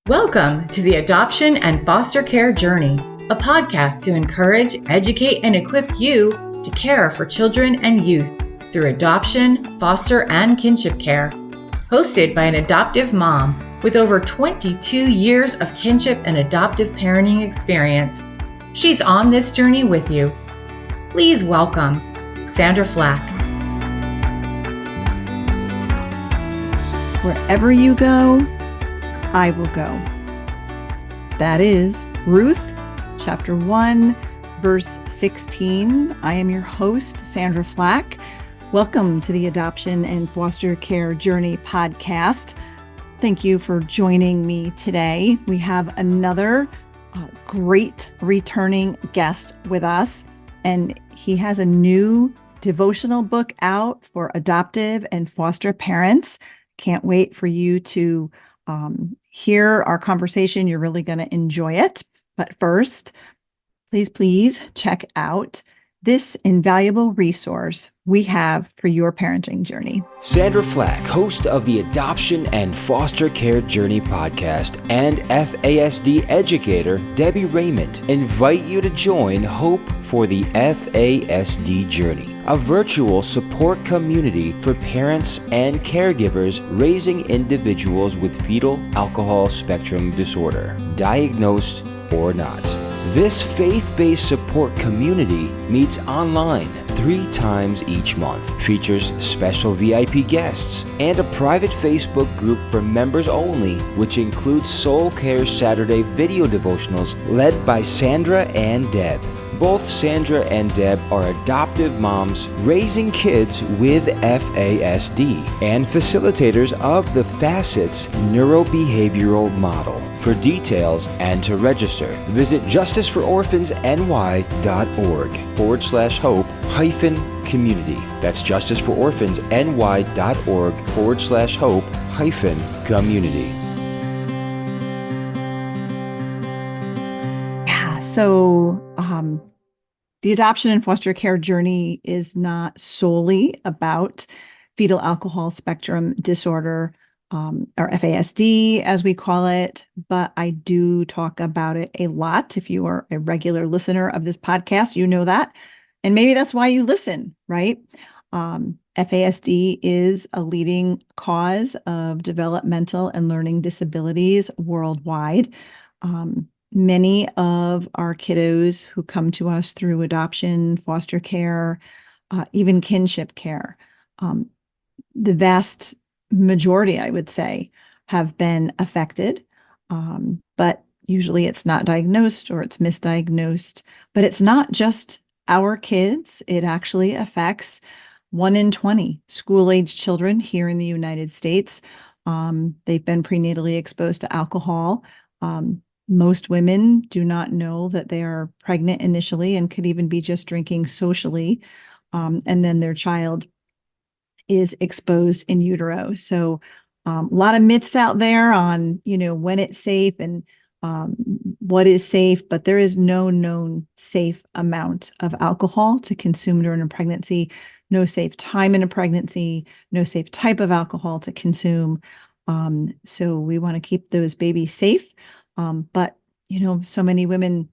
Welcome to the Adoption and Foster Care Journey, a podcast to encourage, educate, and equip you to care for children and youth through adoption, foster, and kinship care. Hosted by an adoptive mom with over 22 years of kinship and adoptive parenting experience. She's on this journey with you. Please welcome Sandra Flach. Wherever you go, I will go. That is Ruth, chapter 1, verse 16. I am your host, Sandra Flach. Welcome to the Adoption and Foster Care Journey podcast. Thank you for joining me today. We have another great returning guest with us, and he has a new devotional book out for adoptive and foster parents. Can't wait for you to hear our conversation. You're really going to enjoy it. But first, please check out this invaluable resource we have for your parenting journey. Sandra Flach, host of the Adoption and Foster Care Journey podcast, and FASD educator Debbie Raymond, invite you to join Hope for the FASD Journey, a virtual support community for parents and caregivers raising individuals with fetal alcohol spectrum disorder, diagnosed or not. This faith-based support community meets online 3 times each month, features special VIP guests, and a private Facebook group for members only, which includes Soul Care Saturday video devotionals led by Sandra and Deb. Both Sandra and Deb are adoptive moms raising kids with FASD and facilitators of the Facets neurobehavioral model. For details and to register, visit justicefororphansny.org/hope-community. That's justicefororphansny.org/hope-community. So the adoption and foster care journey is not solely about fetal alcohol spectrum disorder, or FASD, as we call it, but I do talk about it a lot. If you are a regular listener of this podcast, you know that. And maybe that's why you listen, right? FASD is a leading cause of developmental and learning disabilities worldwide. Many of our kiddos who come to us through adoption, foster care, even kinship care, the vast majority, I would say, have been affected, but usually it's not diagnosed or it's misdiagnosed. But it's not just our kids. It actually affects 1 in 20 school-age children here in the United States. They've been prenatally exposed to alcohol. Most women do not know that they are pregnant initially and could even be just drinking socially. And then their child is exposed in utero. So a lot of myths out there on, when it's safe and what is safe, but there is no known safe amount of alcohol to consume during a pregnancy, no safe time in a pregnancy, no safe type of alcohol to consume. So we want to keep those babies safe. But, so many women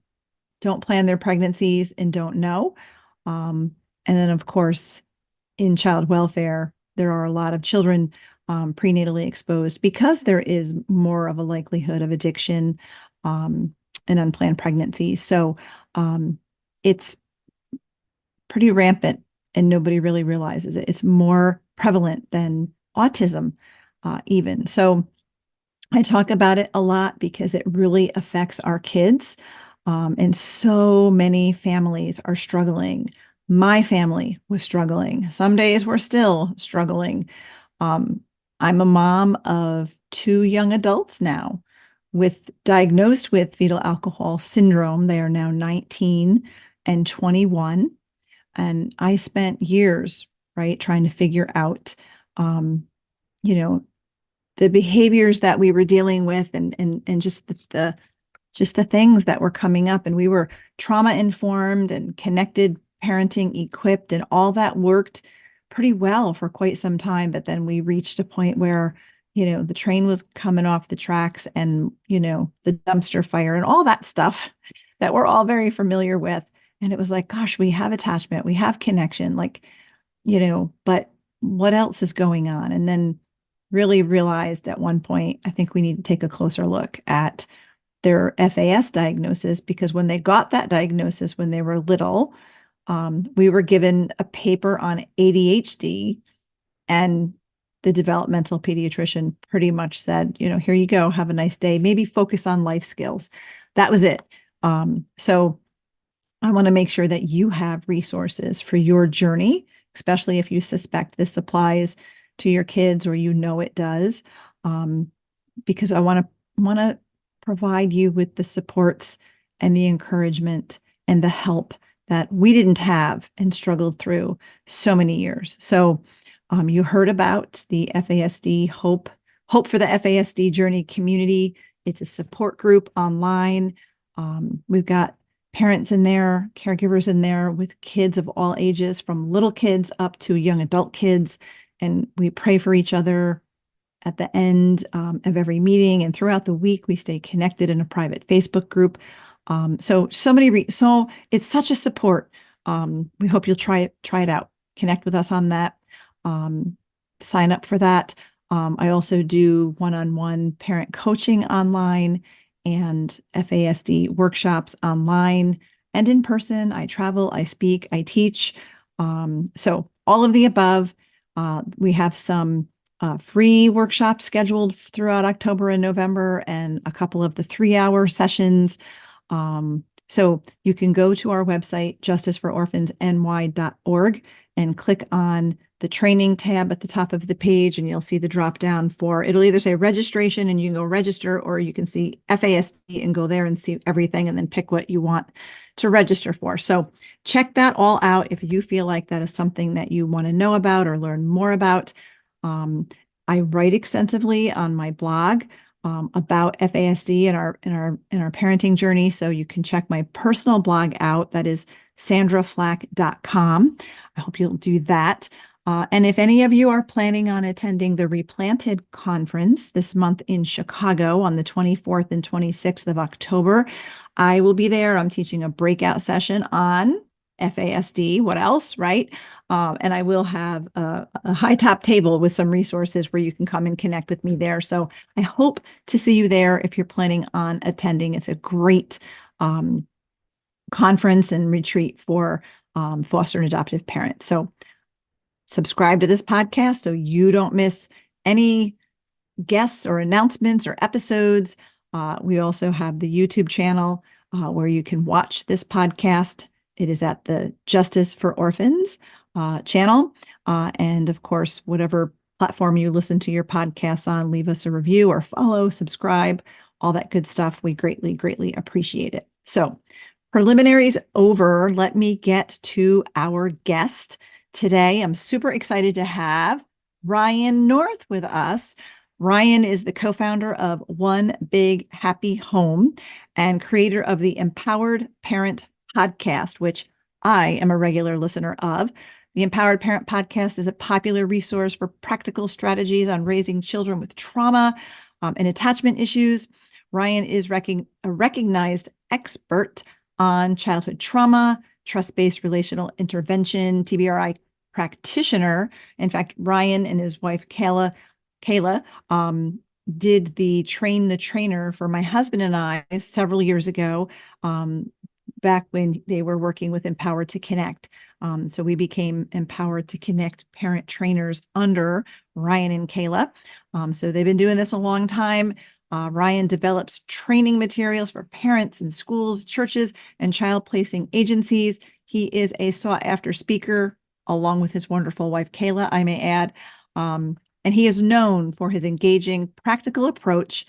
don't plan their pregnancies and don't know. And then, of course, in child welfare, there are a lot of children prenatally exposed because there is more of a likelihood of addiction and unplanned pregnancy. So it's pretty rampant and nobody really realizes it. It's more prevalent than autism even. So I talk about it a lot because it really affects our kids. And so many families are struggling. My family was struggling. Some days we're still struggling. I'm a mom of 2 young adults now diagnosed with fetal alcohol syndrome. They are now 19 and 21. And I spent years, trying to figure out, the behaviors that we were dealing with and just the things that were coming up. And we were trauma informed and connected parenting equipped, and all that worked pretty well for quite some time. But then we reached a point where the train was coming off the tracks and, the dumpster fire and all that stuff that we're all very familiar with. And it was like, gosh, we have attachment, we have connection, but what else is going on? And then really realized at one point, I think we need to take a closer look at their FAS diagnosis, because when they got that diagnosis when they were little, we were given a paper on ADHD, and the developmental pediatrician pretty much said, here you go, have a nice day, maybe focus on life skills. That was it. So I want to make sure that you have resources for your journey, especially if you suspect this applies to your kids or it does, because I want to provide you with the supports and the encouragement and the help that we didn't have and struggled through so many years. So you heard about the FASD Hope for the FASD Journey community. It's a support group online. We've got parents in there, caregivers in there with kids of all ages, from little kids up to young adult kids. And we pray for each other at the end of every meeting. And throughout the week, we stay connected in a private Facebook group. So it's such a support. We hope you'll try it out. Connect with us on that. Sign up for that. I also do one-on-one parent coaching online and FASD workshops online and in person. I travel, I speak, I teach. So all of the above. We have some free workshops scheduled throughout October and November, and a couple of the 3-hour sessions. So you can go to our website, justicefororphansny.org, and click on the training tab at the top of the page, and you'll see the drop down it'll either say registration and you can go register, or you can see FASD and go there and see everything and then pick what you want to register for. So check that all out if you feel like that is something that you want to know about or learn more about. I write extensively on my blog about FASD and our parenting journey. So you can check my personal blog out. That is sandraflach.com. I hope you'll do that. And if any of you are planning on attending the Replanted Conference this month in Chicago on the 24th and 26th of October, I will be there. I'm teaching a breakout session on FASD. What else, right? And I will have a high top table with some resources where you can come and connect with me there. So I hope to see you there if you're planning on attending. It's a great conference and retreat for foster and adoptive parents. So subscribe to this podcast so you don't miss any guests or announcements or episodes. We also have the YouTube channel where you can watch this podcast. It is at the Justice for Orphans channel. And of course, whatever platform you listen to your podcasts on, leave us a review or follow, subscribe, all that good stuff. We greatly, greatly appreciate it. So preliminaries over. Let me get to our guest today. I'm super excited to have Ryan North with us. Ryan is the co-founder of One Big Happy Home and creator of the Empowered Parent podcast, which I am a regular listener of. The Empowered Parent podcast is a popular resource for practical strategies on raising children with trauma and attachment issues. Ryan is a recognized expert on childhood trauma, trust-based relational intervention, TBRI practitioner. In fact, Ryan and his wife, Kayla, did the Train the Trainer for my husband and I several years ago, back when they were working with Empowered to Connect. So we became Empowered to Connect parent trainers under Ryan and Kayla. So they've been doing this a long time. Ryan develops training materials for parents in schools, churches, and child placing agencies. He is a sought-after speaker, along with his wonderful wife, Kayla, I may add. And he is known for his engaging, practical approach.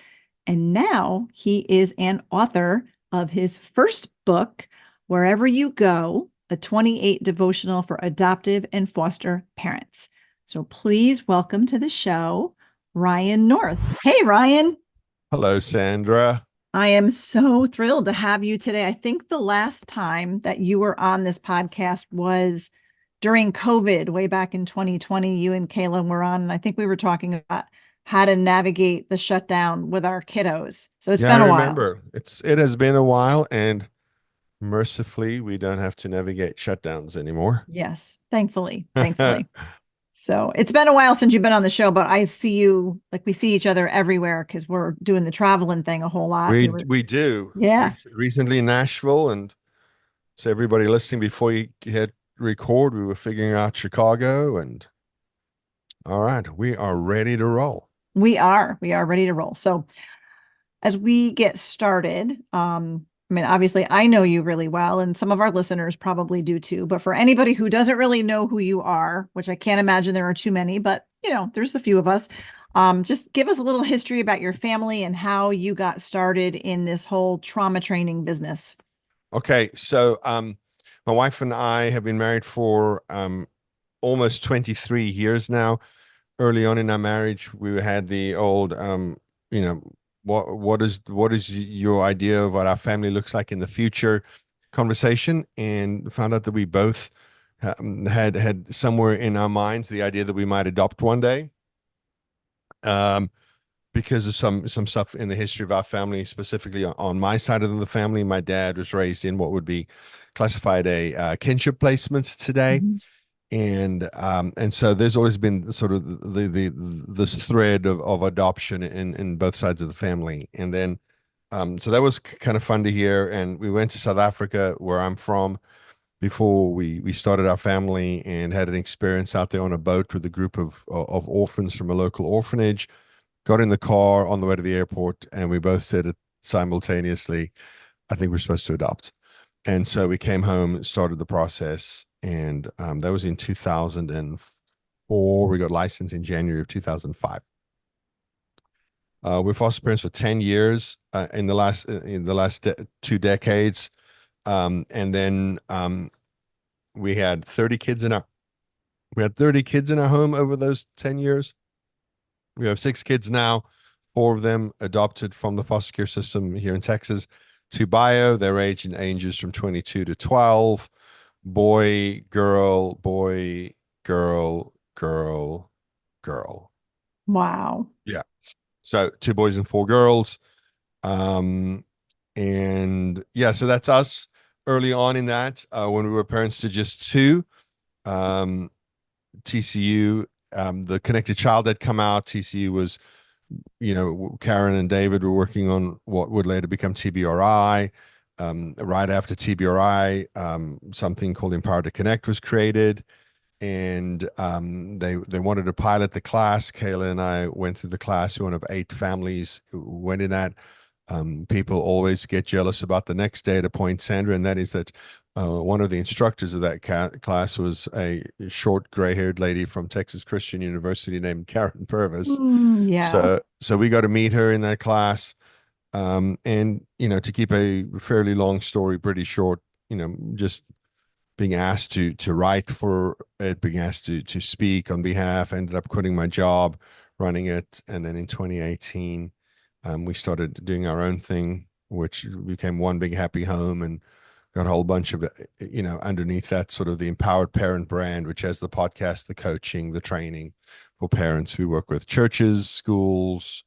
And now he is an author of his first book, Wherever You Go, a 28 devotional for adoptive and foster parents. So please welcome to the show, Ryan North. Hey, Ryan. Hello, Sandra. I am so thrilled to have you today. I think the last time that you were on this podcast was during COVID, way back in 2020. You and Kayla were on, and I think we were talking about how to navigate the shutdown with our kiddos. So it's Yeah, been I a while. remember. It has been a while, and mercifully, we don't have to navigate shutdowns anymore. Yes, thankfully, thankfully. So it's been a while since you've been on the show, but I see you, like we see each other everywhere because we're doing the traveling thing a whole lot. We do. Yeah. Recently in Nashville, and so everybody listening, before you hit record, we were figuring out Chicago, and all right, we are ready to roll. We are ready to roll. So as we get started, I mean, obviously I know you really well, and some of our listeners probably do too, but for anybody who doesn't really know who you are, which I can't imagine there are too many, but there's a few of us. Just give us a little history about your family and how you got started in this whole trauma training business. Okay, so my wife and I have been married for almost 23 years now. Early on in our marriage, we had the old, you know, what is your idea of what our family looks like in the future conversation, and found out that we both had somewhere in our minds the idea that we might adopt one day. Because of some stuff in the history of our family, specifically on my side of the family. My dad was raised in what would be classified a kinship placements today. Mhm. And so there's always been sort of this thread of adoption in both sides of the family. And then so that was kind of fun to hear. And we went to South Africa, where I'm from, before we started our family, and had an experience out there on a boat with a group of orphans from a local orphanage. Got in the car on the way to the airport, and we both said it simultaneously, I think we're supposed to adopt. And so we came home and started the process. And that was in 2004. We got licensed in January of 2005. We're foster parents for 10 years in the last 2 decades. And then we had 30 kids in our home over those 10 years. We have 6 kids now, 4 of them adopted from the foster care system here in Texas. 2 bio, their age ranges from 22 to 12. Boy, girl, girl, girl. Wow. Yeah. So 2 boys and 4 girls. And yeah, so that's us early on in that, when we were parents to just 2. TCU, the Connected Child had come out. TCU was, Karen and David were working on what would later become TBRI. Right after TBRI, something called Empowered to Connect was created, and they wanted to pilot the class. Kayla and I went through the class. One of 8 families who went in that. People always get jealous about the next data point, Sandra, and that is that one of the instructors of that class was a short, gray-haired lady from Texas Christian University named Karen Purvis. Yeah. So we got to meet her in that class. And to keep a fairly long story pretty short, just being asked to write for it, being asked to speak on behalf, ended up quitting my job running it, and then in 2018. We started doing our own thing, which became One Big Happy Home, and got a whole bunch of, underneath that, sort of the Empowered Parent brand, which has the podcast, the coaching, the training for parents. We work with churches, schools,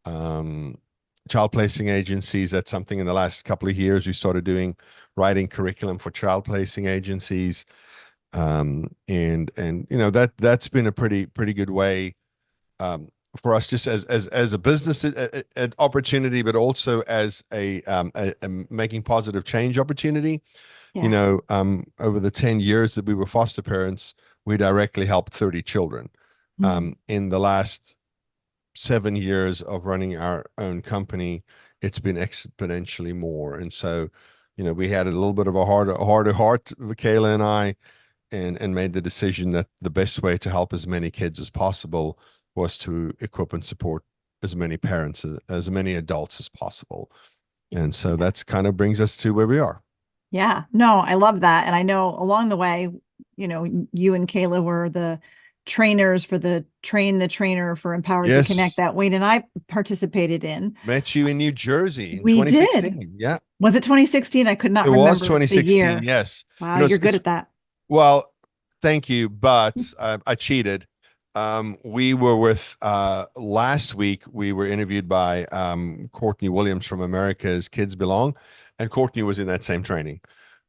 child placing agencies. That's something in the last couple of years we started doing, writing curriculum for child placing agencies. And that's been a pretty good way for us, just as a business an opportunity, but also as a making positive change opportunity. Yeah. Over the 10 years that we were foster parents, we directly helped 30 children. In the last 7 years of running our own company, it's been exponentially more. And so, we had a little bit of a harder heart, Kayla and I, and made the decision that the best way to help as many kids as possible was to equip and support as many parents, as many adults as possible. And so that's kind of brings us to where we are. Yeah. No, I love that. And I know along the way, you and Kayla were the trainers for the Train the Trainer for Empowered to Connect that Wayne and I participated in. Met you in New Jersey in We 2016. did. Yeah. Was it 2016? I could not remember. It was 2016. The year. Yes. Wow, you're good at that. Well, thank you, but I cheated. We were with last week. We were interviewed by Courtney Williams from America's Kids Belong, and Courtney was in that same training.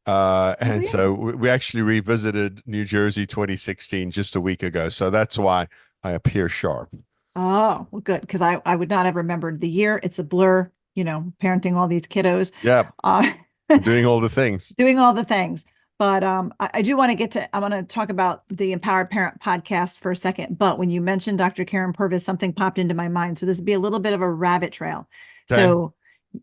And so we actually revisited New Jersey 2016 just a week ago. So that's why I appear sharp. Oh, well, good. Because I would not have remembered the year. It's a blur, parenting all these kiddos. Yeah, Uh, doing all the things. doing all the things. But I do want to I want to talk about the Empowered Parent podcast for a second. But when you mentioned Dr. Karen Purvis, something popped into my mind. So this would be a little bit of a rabbit trail. Okay. So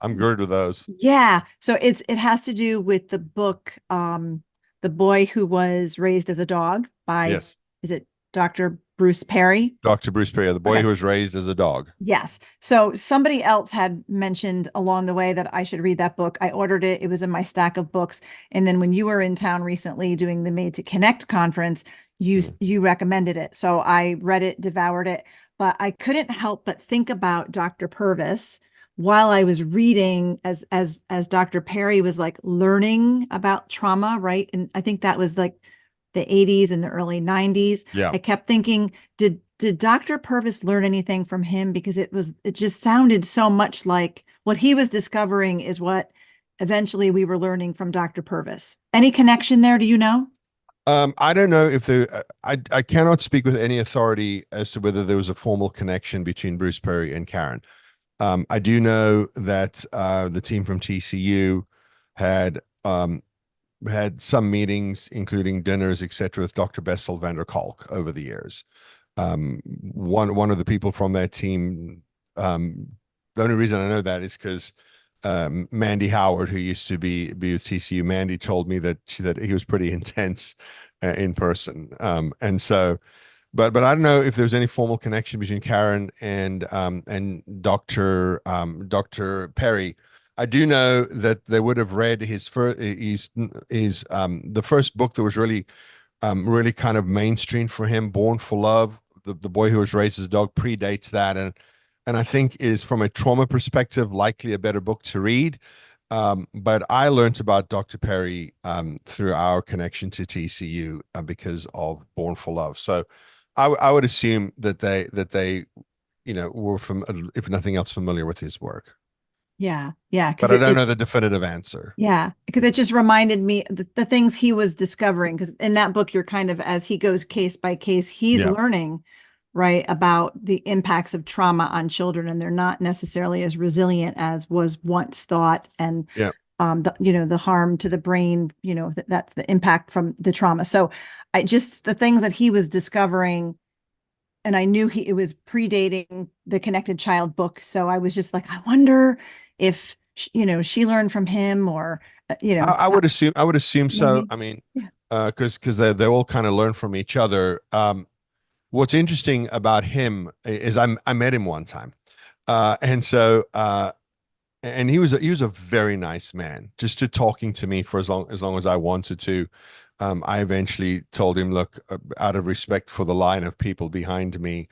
I'm good with those. yeah. So it has to do with the book, The Boy Who Was Raised as a Dog by, Yes, is it Dr. Bruce Perry? Dr. Bruce Perry, the boy Okay. who was raised as a dog. Yes. So somebody else had mentioned along the way that I should read that book. I ordered it. It was in my stack of books. And then when you were in town recently doing the Made to Connect conference, you recommended it. So I read it, devoured it, but I couldn't help but think about Dr. Purvis while I was reading as Dr. Perry was like learning about trauma, right? And I think that was like the 80s and the early 90s. Yeah. I kept thinking, did Dr. Purvis learn anything from him? Because it just sounded so much like what he was discovering is what eventually we were learning from Dr. Purvis. Any connection there? Do you know? I don't know if I cannot speak with any authority as to whether there was a formal connection between Bruce Perry and Karen. I do know that the team from TCU had some meetings, including dinners, etc., with Dr. Bessel van der Kalk over the years. One of the people from that team, the only reason I know that is because Mandy Howard, who used to be with TCU, Mandy told me that he was pretty intense in person. And so, but I don't know if there's any formal connection between Karen and Dr. Perry. I do know that they would have read his the first book that was really kind of mainstream for him, Born for Love. The Boy Who Was Raised as a Dog predates that, and I think is, from a trauma perspective, likely a better book to read. But I learned about Dr. Perry through our connection to TCU because of Born for Love. So I would assume that they were, if nothing else, familiar with his work. Yeah. But I don't know the definitive answer. Yeah, because it just reminded me the things he was discovering. Because in that book, you're kind of, as he goes case by case, he's learning, right, about the impacts of trauma on children, and they're not necessarily as resilient as was once thought. And the harm to the brain, that's the impact from the trauma. So the things that he was discovering, and I knew it was predating the Connected Child book. So I was just like, I wonder if she learned from him, or I would assume maybe. so. I mean, because they all kind of learn from each other. What's interesting about him is I met him one time, and so and he was a very nice man, just to talking to me for as long as I wanted to. I eventually told him, look, out of respect for the line of people behind me,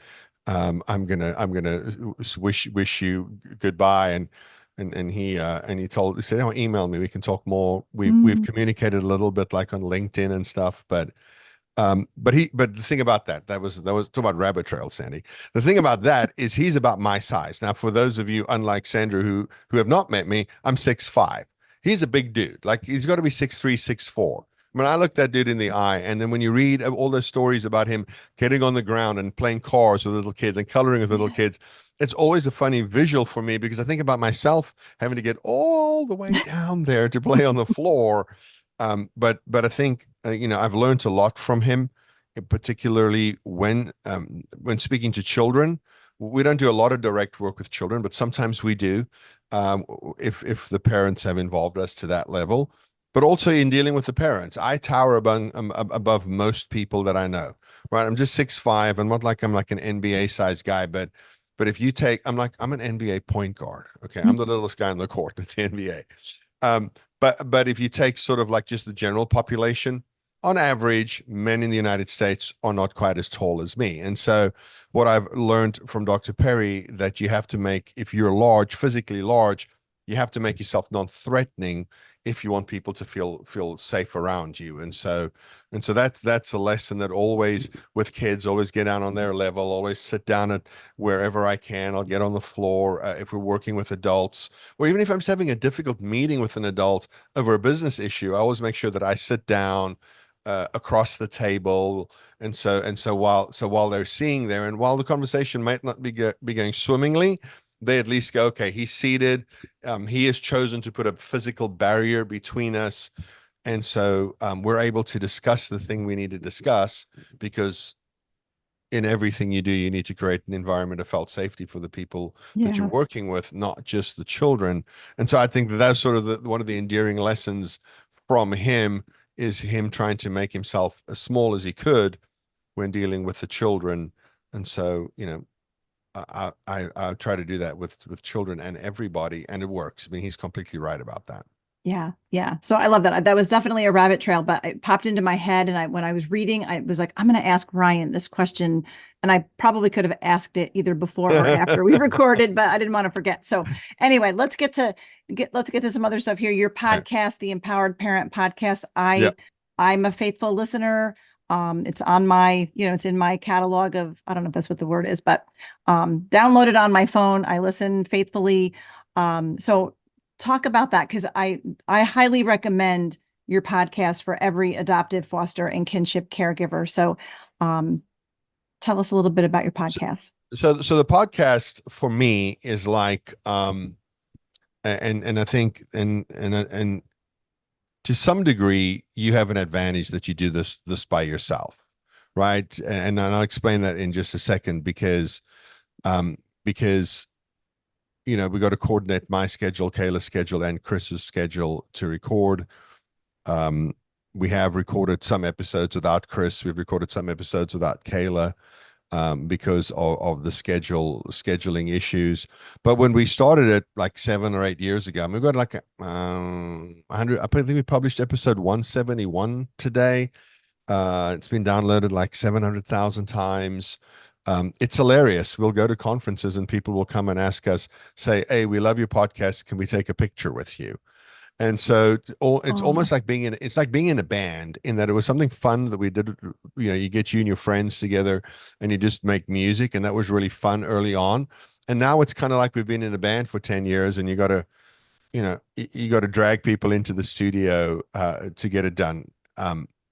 I'm gonna wish you goodbye. And he said, oh, email me, we can talk more. We've communicated a little bit, like on LinkedIn and stuff, but the thing about that was talk about rabbit trail, Sandy. The thing about that is he's about my size. Now, for those of you, unlike Sandra, who have not met me, I'm 6'5". He's a big dude. Like, he's got to be 6'3", 6'4". When I look that dude in the eye, and then when you read all those stories about him getting on the ground and playing cars with little kids and coloring with little kids, it's always a funny visual for me, because I think about myself having to get all the way down there to play on the floor. But I think I've learned a lot from him, particularly when speaking to children. We don't do a lot of direct work with children, but sometimes we do, if the parents have involved us to that level. But also in dealing with the parents, I tower above most people that I know. Right, I'm just 6'5". I'm not like I'm like an NBA size guy, but if you take, I'm an NBA point guard. Okay, I'm the littlest guy on the court in the NBA. But if you take sort of like just the general population, on average, men in the United States are not quite as tall as me. And so what I've learned from Dr. Perry, that you have to make, if you're large, physically large, you have to make yourself non-threatening if you want people to feel safe around you. And so that's a lesson that always with kids, always get down on their level, always sit down at wherever I can. I'll get on the floor if we're working with adults, or even if I'm just having a difficult meeting with an adult over a business issue, I always make sure that I sit down across the table. And so while they're seeing there, and while the conversation might not be going swimmingly, they at least go, okay, he's seated. He has chosen to put a physical barrier between us. And so we're able to discuss the thing we need to discuss, because in everything you do, you need to create an environment of felt safety for the people that you're working with, not just the children. And so I think that's sort of one of the endearing lessons from him, is him trying to make himself as small as he could when dealing with the children. And so, I try to do that with children and everybody, and it works. I mean, he's completely right about that. Yeah. Yeah. So I love that. That was definitely a rabbit trail, but it popped into my head. And when I was reading, I was like, I'm going to ask Ryan this question. And I probably could have asked it either before or after we recorded, but I didn't want to forget. So anyway, let's get to some other stuff here. Your podcast, the Empowered Parent Podcast. I'm a faithful listener. It's on my, it's in my catalog of, I don't know if that's what the word is, but downloaded on my phone. I listen faithfully. So talk about that, because I highly recommend your podcast for every adoptive, foster, and kinship caregiver. So tell us a little bit about your podcast. So the podcast for me is like, and I think, and to some degree, you have an advantage that you do this by yourself, right? And I'll explain that in just a second, because we got to coordinate my schedule, Kayla's schedule, and Chris's schedule to record. We have recorded some episodes without Chris. We've recorded some episodes without Kayla, because of the scheduling issues. But when we started it like 7 or 8 years ago, we've got like 100. I think we published episode 171 today. It's been downloaded like 700,000 times. It's hilarious. We'll go to conferences and people will come and ask us, say, "Hey, we love your podcast. Can we take a picture with you?" And so it's almost like being in a band, in that it was something fun that we did. You get you and your friends together and you just make music. And that was really fun early on. And now it's kind of like we've been in a band for 10 years and you got to drag people into the studio to get it done.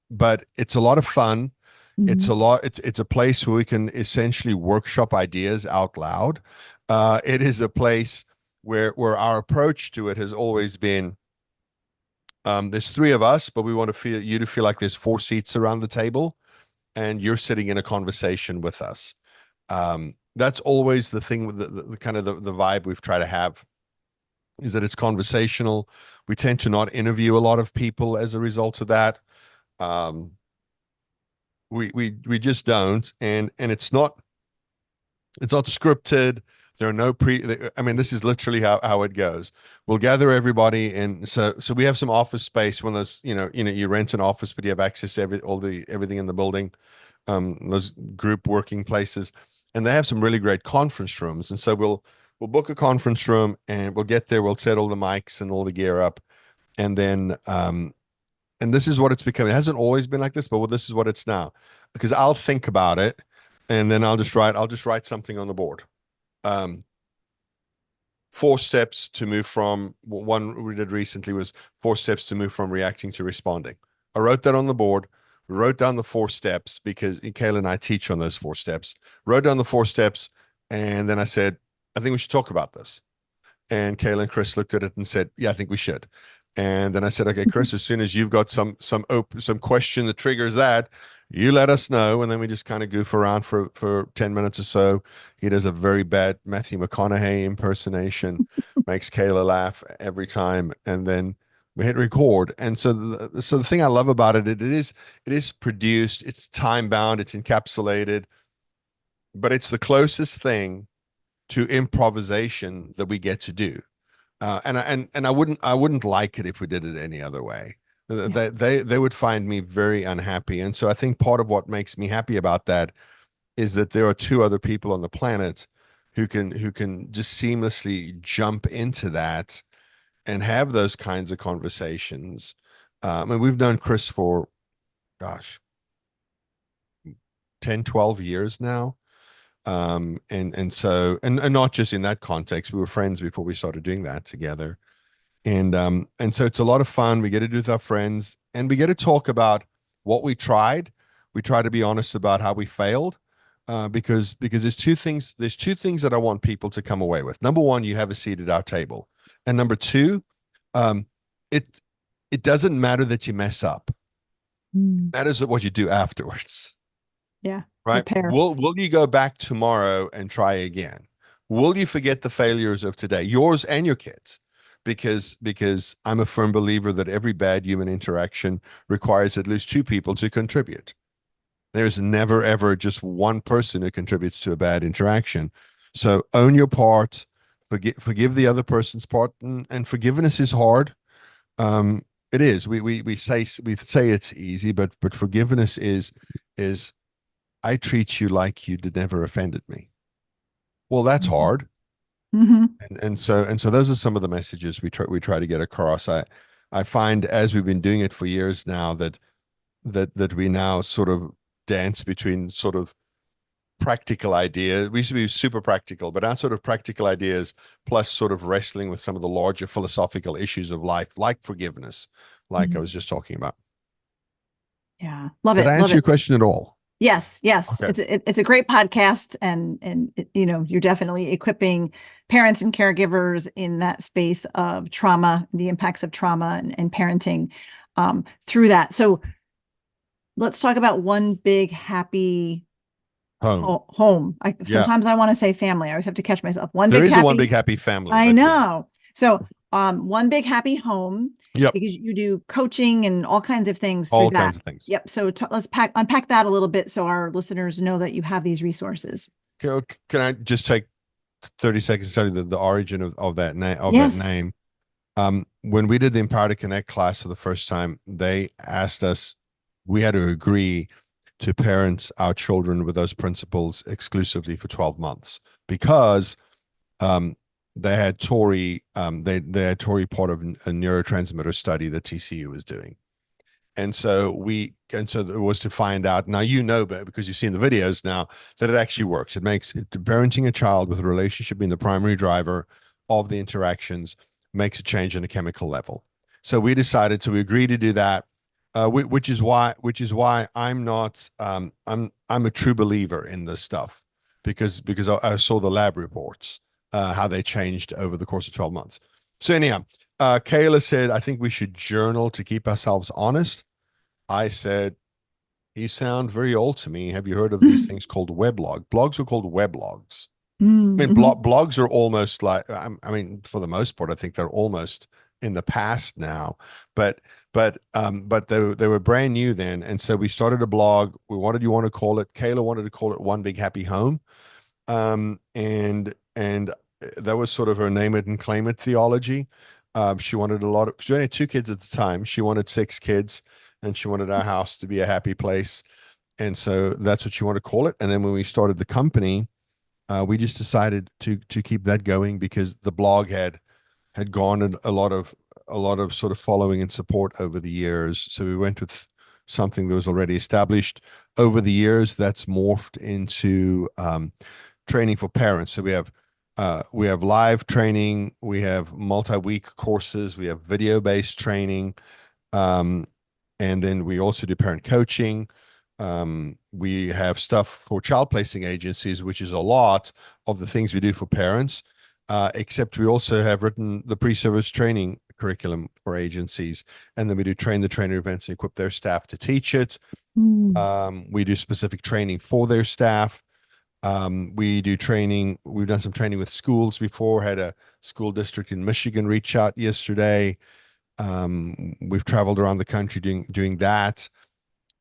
But it's a lot of fun. Mm-hmm. It's a place where we can essentially workshop ideas out loud. It is a place where our approach to it has always been, there's 3 of us, but we want you to feel like there's 4 seats around the table and you're sitting in a conversation with us. That's always the thing with the kind of the vibe we've tried to have, is that it's conversational. We tend to not interview a lot of people as a result of that. We just don't. And it's not scripted. There are no this is literally how it goes. We'll gather everybody. And so we have some office space. When those, you rent an office, but you have access to everything in the building, those group working places, and they have some really great conference rooms. And so we'll book a conference room and we'll get there. We'll set all the mics and all the gear up. And then, and this is what it's become. It hasn't always been like this, but this is what it's now, because I'll think about it and then I'll just write something on the board. 4 steps to move from, one we did recently was 4 steps to move from reacting to responding. I wrote that on the board, wrote down the 4 steps, because Kayla and I teach on those 4 steps, wrote down the 4 steps. And then I said, I think we should talk about this. And Kayla and Chris looked at it and said, yeah, I think we should. And then I said, okay, Chris, as soon as you've got some question that triggers that, you let us know. And then we just kind of goof around for 10 minutes or so. He does a very bad Matthew McConaughey impersonation, makes Kayla laugh every time. And then we hit record. And so the thing I love about it is produced, it's time bound, it's encapsulated, but it's the closest thing to improvisation that we get to do. And I wouldn't like it if we did it any other way. Yeah. They would find me very unhappy. And so I think part of what makes me happy about that is that there are 2 other people on the planet who can just seamlessly jump into that have those kinds of conversations. And we've known Chris for, gosh, 10, 12 years now. And not just in that context, we were friends before we started doing that together. And so it's a lot of fun. We get to do with our friends, and we get to talk about what we tried. We try to be honest about how we failed, because there's two things that I want people to come away with. Number one, you have a seat at our table, and number two, it doesn't matter that you mess up. It matters what you do afterwards. Yeah. Right. Repair. Will you go back tomorrow and try again? Will you forget the failures of today, yours and your kids? Because I'm a firm believer that every bad human interaction requires at least two people to contribute. There's never, ever just one person who contributes to a bad interaction. So own your part, forgive the other person's part, and forgiveness is hard. It is. We say it's easy, but forgiveness is I treat you like you did never offended me. Well, that's hard. Mm-hmm. And so those are some of the messages we try to get across. I find, as we've been doing it for years now, that we now sort of dance between sort of practical ideas. We used to be super practical, but now sort of practical ideas plus sort of wrestling with some of the larger philosophical issues of life, like forgiveness, like I was just talking about. Yeah, love it. Did I answer your question at all? Yes. Okay. It's a great podcast, and you're definitely equipping parents and caregivers in that space of trauma, the impacts of trauma and parenting through that. So let's talk about one big happy home. Sometimes I want to say family. I always have to catch myself. One big happy family. I know. So one big happy home. Yep. Because you do coaching and all kinds of things. Kinds of things. Yep. So let's unpack that a little bit so our listeners know that you have these resources. Can I just take 30 seconds to tell you the origin of that name? Yes. That name. When we did the Empower to Connect class for the first time, they asked us, we had to agree to parent our children with those principles exclusively for 12 months because they had Tori part of a neurotransmitter study that TCU was doing. And so it was to find out, now because you've seen the videos now, that it actually works. It makes parenting a child with a relationship being the primary driver of the interactions makes a change on a chemical level. So we decided to agree to do that, which is why I'm not I'm a true believer in this stuff because I saw the lab reports, how they changed over the course of 12 months. So anyhow, Kayla said, I think we should journal to keep ourselves honest. I said, you sound very old to me. Have you heard of these things called weblog? Blogs are called weblogs. Mm-hmm. I mean, blogs are almost like, for the most part, I think they're almost in the past now, but they were brand new then. And so we started a blog. What did you want to call it? Kayla wanted to call it One Big Happy Home. And that was sort of her name it and claim it theology. She wanted she only had 2 kids at the time. She wanted 6 kids, and she wanted our house to be a happy place. And so that's what she wanted to call it. And then when we started the company, we just decided to keep that going because the blog had garnered a lot of sort of following and support over the years. So we went with something that was already established over the years that's morphed into training for parents. So we have live training, we have multi-week courses, we have video-based training, and then we also do parent coaching. We have stuff for child placing agencies, which is a lot of the things we do for parents, except we also have written the pre-service training curriculum for agencies, and then we do train the trainer events and equip their staff to teach it. We do specific training for their staff. We do training. We've done some training with schools before. Had a school district in Michigan reach out yesterday. We've traveled around the country doing that.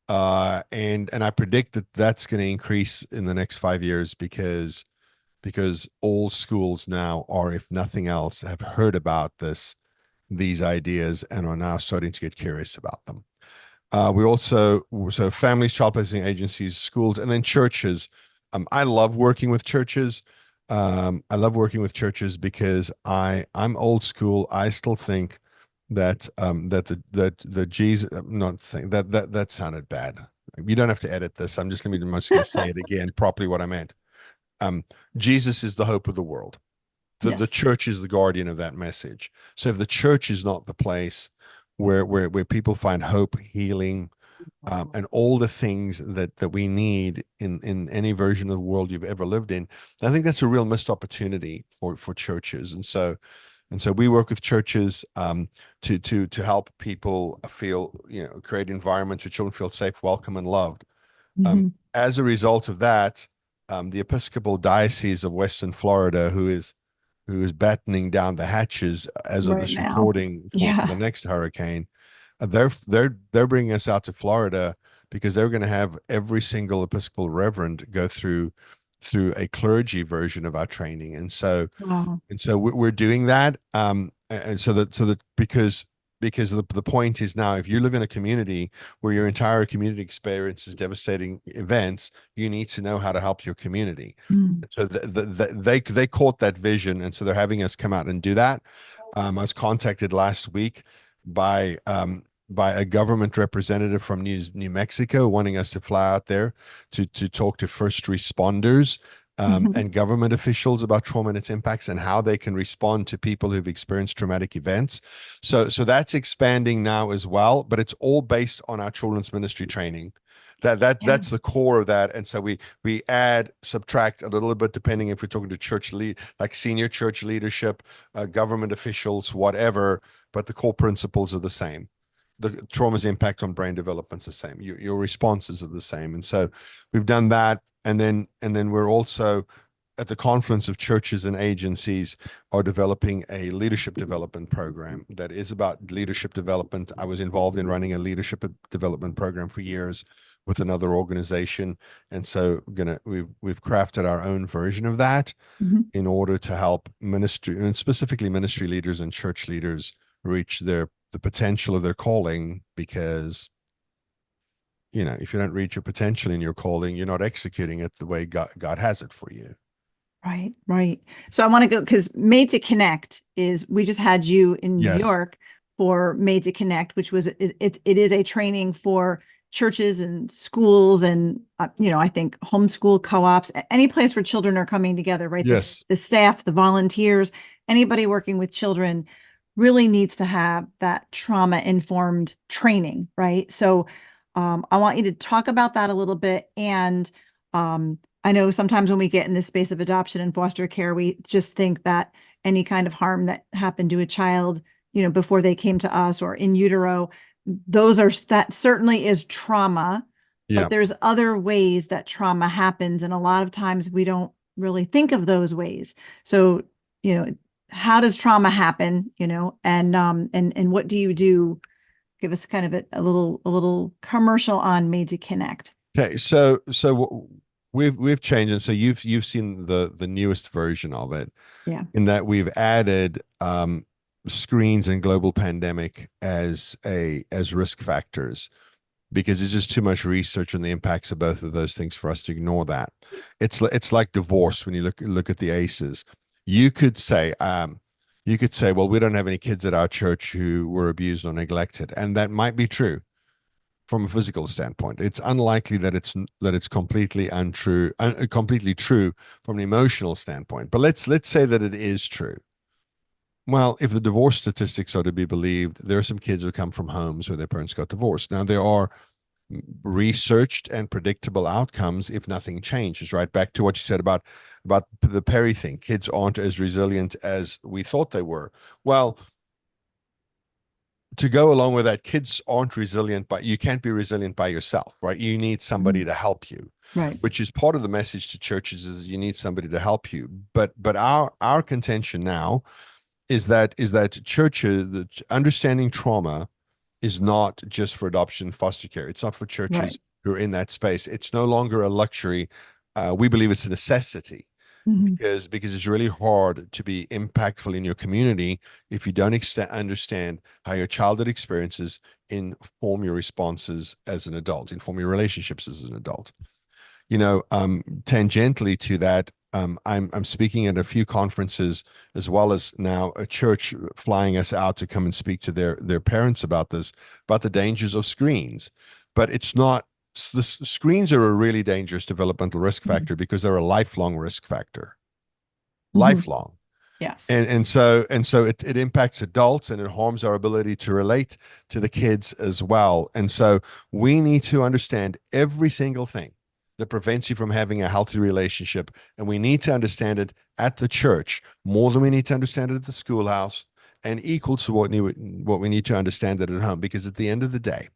And I predict that that's going to increase in the next 5 years because all schools now are, if nothing else, have heard about these ideas and are now starting to get curious about them. So families, child placing agencies, schools, and then churches. I love working with churches. I love working with churches because I'm old school. I still think that that Jesus, not think that sounded bad. You don't have to edit this. I'm just going to say it again properly what I meant. Jesus is the hope of the world. The Yes. church is the guardian of that message. So if the church is not the place where people find hope, healing, and all the things that we need in any version of the world you've ever lived in, I think that's a real missed opportunity for churches. And so we work with churches to help people feel, create environments where children feel safe, welcome, and loved. Mhm. As a result of that, the Episcopal Diocese of Western Florida, who is battening down the hatches as of Right this now. recording for the Yeah. next hurricane, they're bringing us out to Florida because they're going to have every single Episcopal reverend go through a clergy version of our training, Wow. and so we're doing that. And so that because the point is now, if you live in a community where your entire community experiences devastating events, you need to know how to help your community. Mm. So they caught that vision, and so they're having us come out and do that. I was contacted last week by a government representative from New Mexico wanting us to fly out there to talk to first responders Mhm. and government officials about trauma and its impacts and how they can respond to people who've experienced traumatic events. So that's expanding now as well, but it's all based on our children's ministry training. Yeah. That's the core of that. And so we add, subtract a little bit depending if we're talking to church like senior church leadership, government officials, whatever, but the core principles are the same. The trauma's impact on brain development's the same. Your responses are the same. And so we've done that. And then we're also at the confluence of churches and agencies are developing a leadership development program that is about leadership development. I was involved in running a leadership development program for years with another organization. And so we've crafted our own version of that Mhm. in order to help ministry, and specifically ministry leaders and church leaders, reach the potential of their calling. Because if you don't reach your potential in your calling, you're not executing it the way God has it for you. Right, right. So I want to go because Made to Connect we just had you in New Yes. York for Made to Connect, which was it is a training for churches and schools and I think homeschool co-ops, any place where children are coming together, right? Yes. The staff, the volunteers, anybody working with children really needs to have that trauma-informed training, right? So I want you to talk about that a little bit. And I know sometimes when we get in this space of adoption and foster care, we just think that any kind of harm that happened to a child, before they came to us or in utero, that certainly is trauma, Yeah. but there's other ways that trauma happens. And a lot of times we don't really think of those ways. So, how does trauma happen, and what do you do? Give us kind of a little commercial on Made to Connect. Okay. So we've changed, and so you've seen the newest version of it. Yeah. In that we've added screens and global pandemic as risk factors, because it's just too much research on the impacts of both of those things for us to ignore that. It's like divorce. When you look at the ACEs, you could say, well, we don't have any kids at our church who were abused or neglected, and that might be true from a physical standpoint. It's unlikely that it's completely untrue, completely true from an emotional standpoint. But let's say that it is true. Well, if the divorce statistics are to be believed, there are some kids who come from homes where their parents got divorced. Now, there are researched and predictable outcomes if nothing changes, right? Back to what you said about the Perry thing. Kids aren't as resilient as we thought they were. Well, to go along with that, kids aren't resilient, but you can't be resilient by yourself, right? You need somebody to help you, Right. which is part of the message to churches, is you need somebody to help you. But our contention now is that churches, understanding trauma is not just for adoption foster care. It's not for churches Right. who are in that space. It's no longer a luxury. We believe it's a necessity. Mhm. Because it's really hard to be impactful in your community if you don't understand how your childhood experiences inform your responses as an adult, inform your relationships as an adult. Tangentially to that, I'm speaking at a few conferences, as well as now a church flying us out to come and speak to their parents about this, about the dangers of screens. But it's not, the screens are a really dangerous developmental risk factor because they're a lifelong risk factor. Lifelong. Yeah. And so it impacts adults, and it harms our ability to relate to the kids as well. And so we need to understand every single thing that prevents you from having a healthy relationship. And we need to understand it at the church more than we need to understand it at the schoolhouse, and equal to what we need to understand it at home. Because at the end of the day,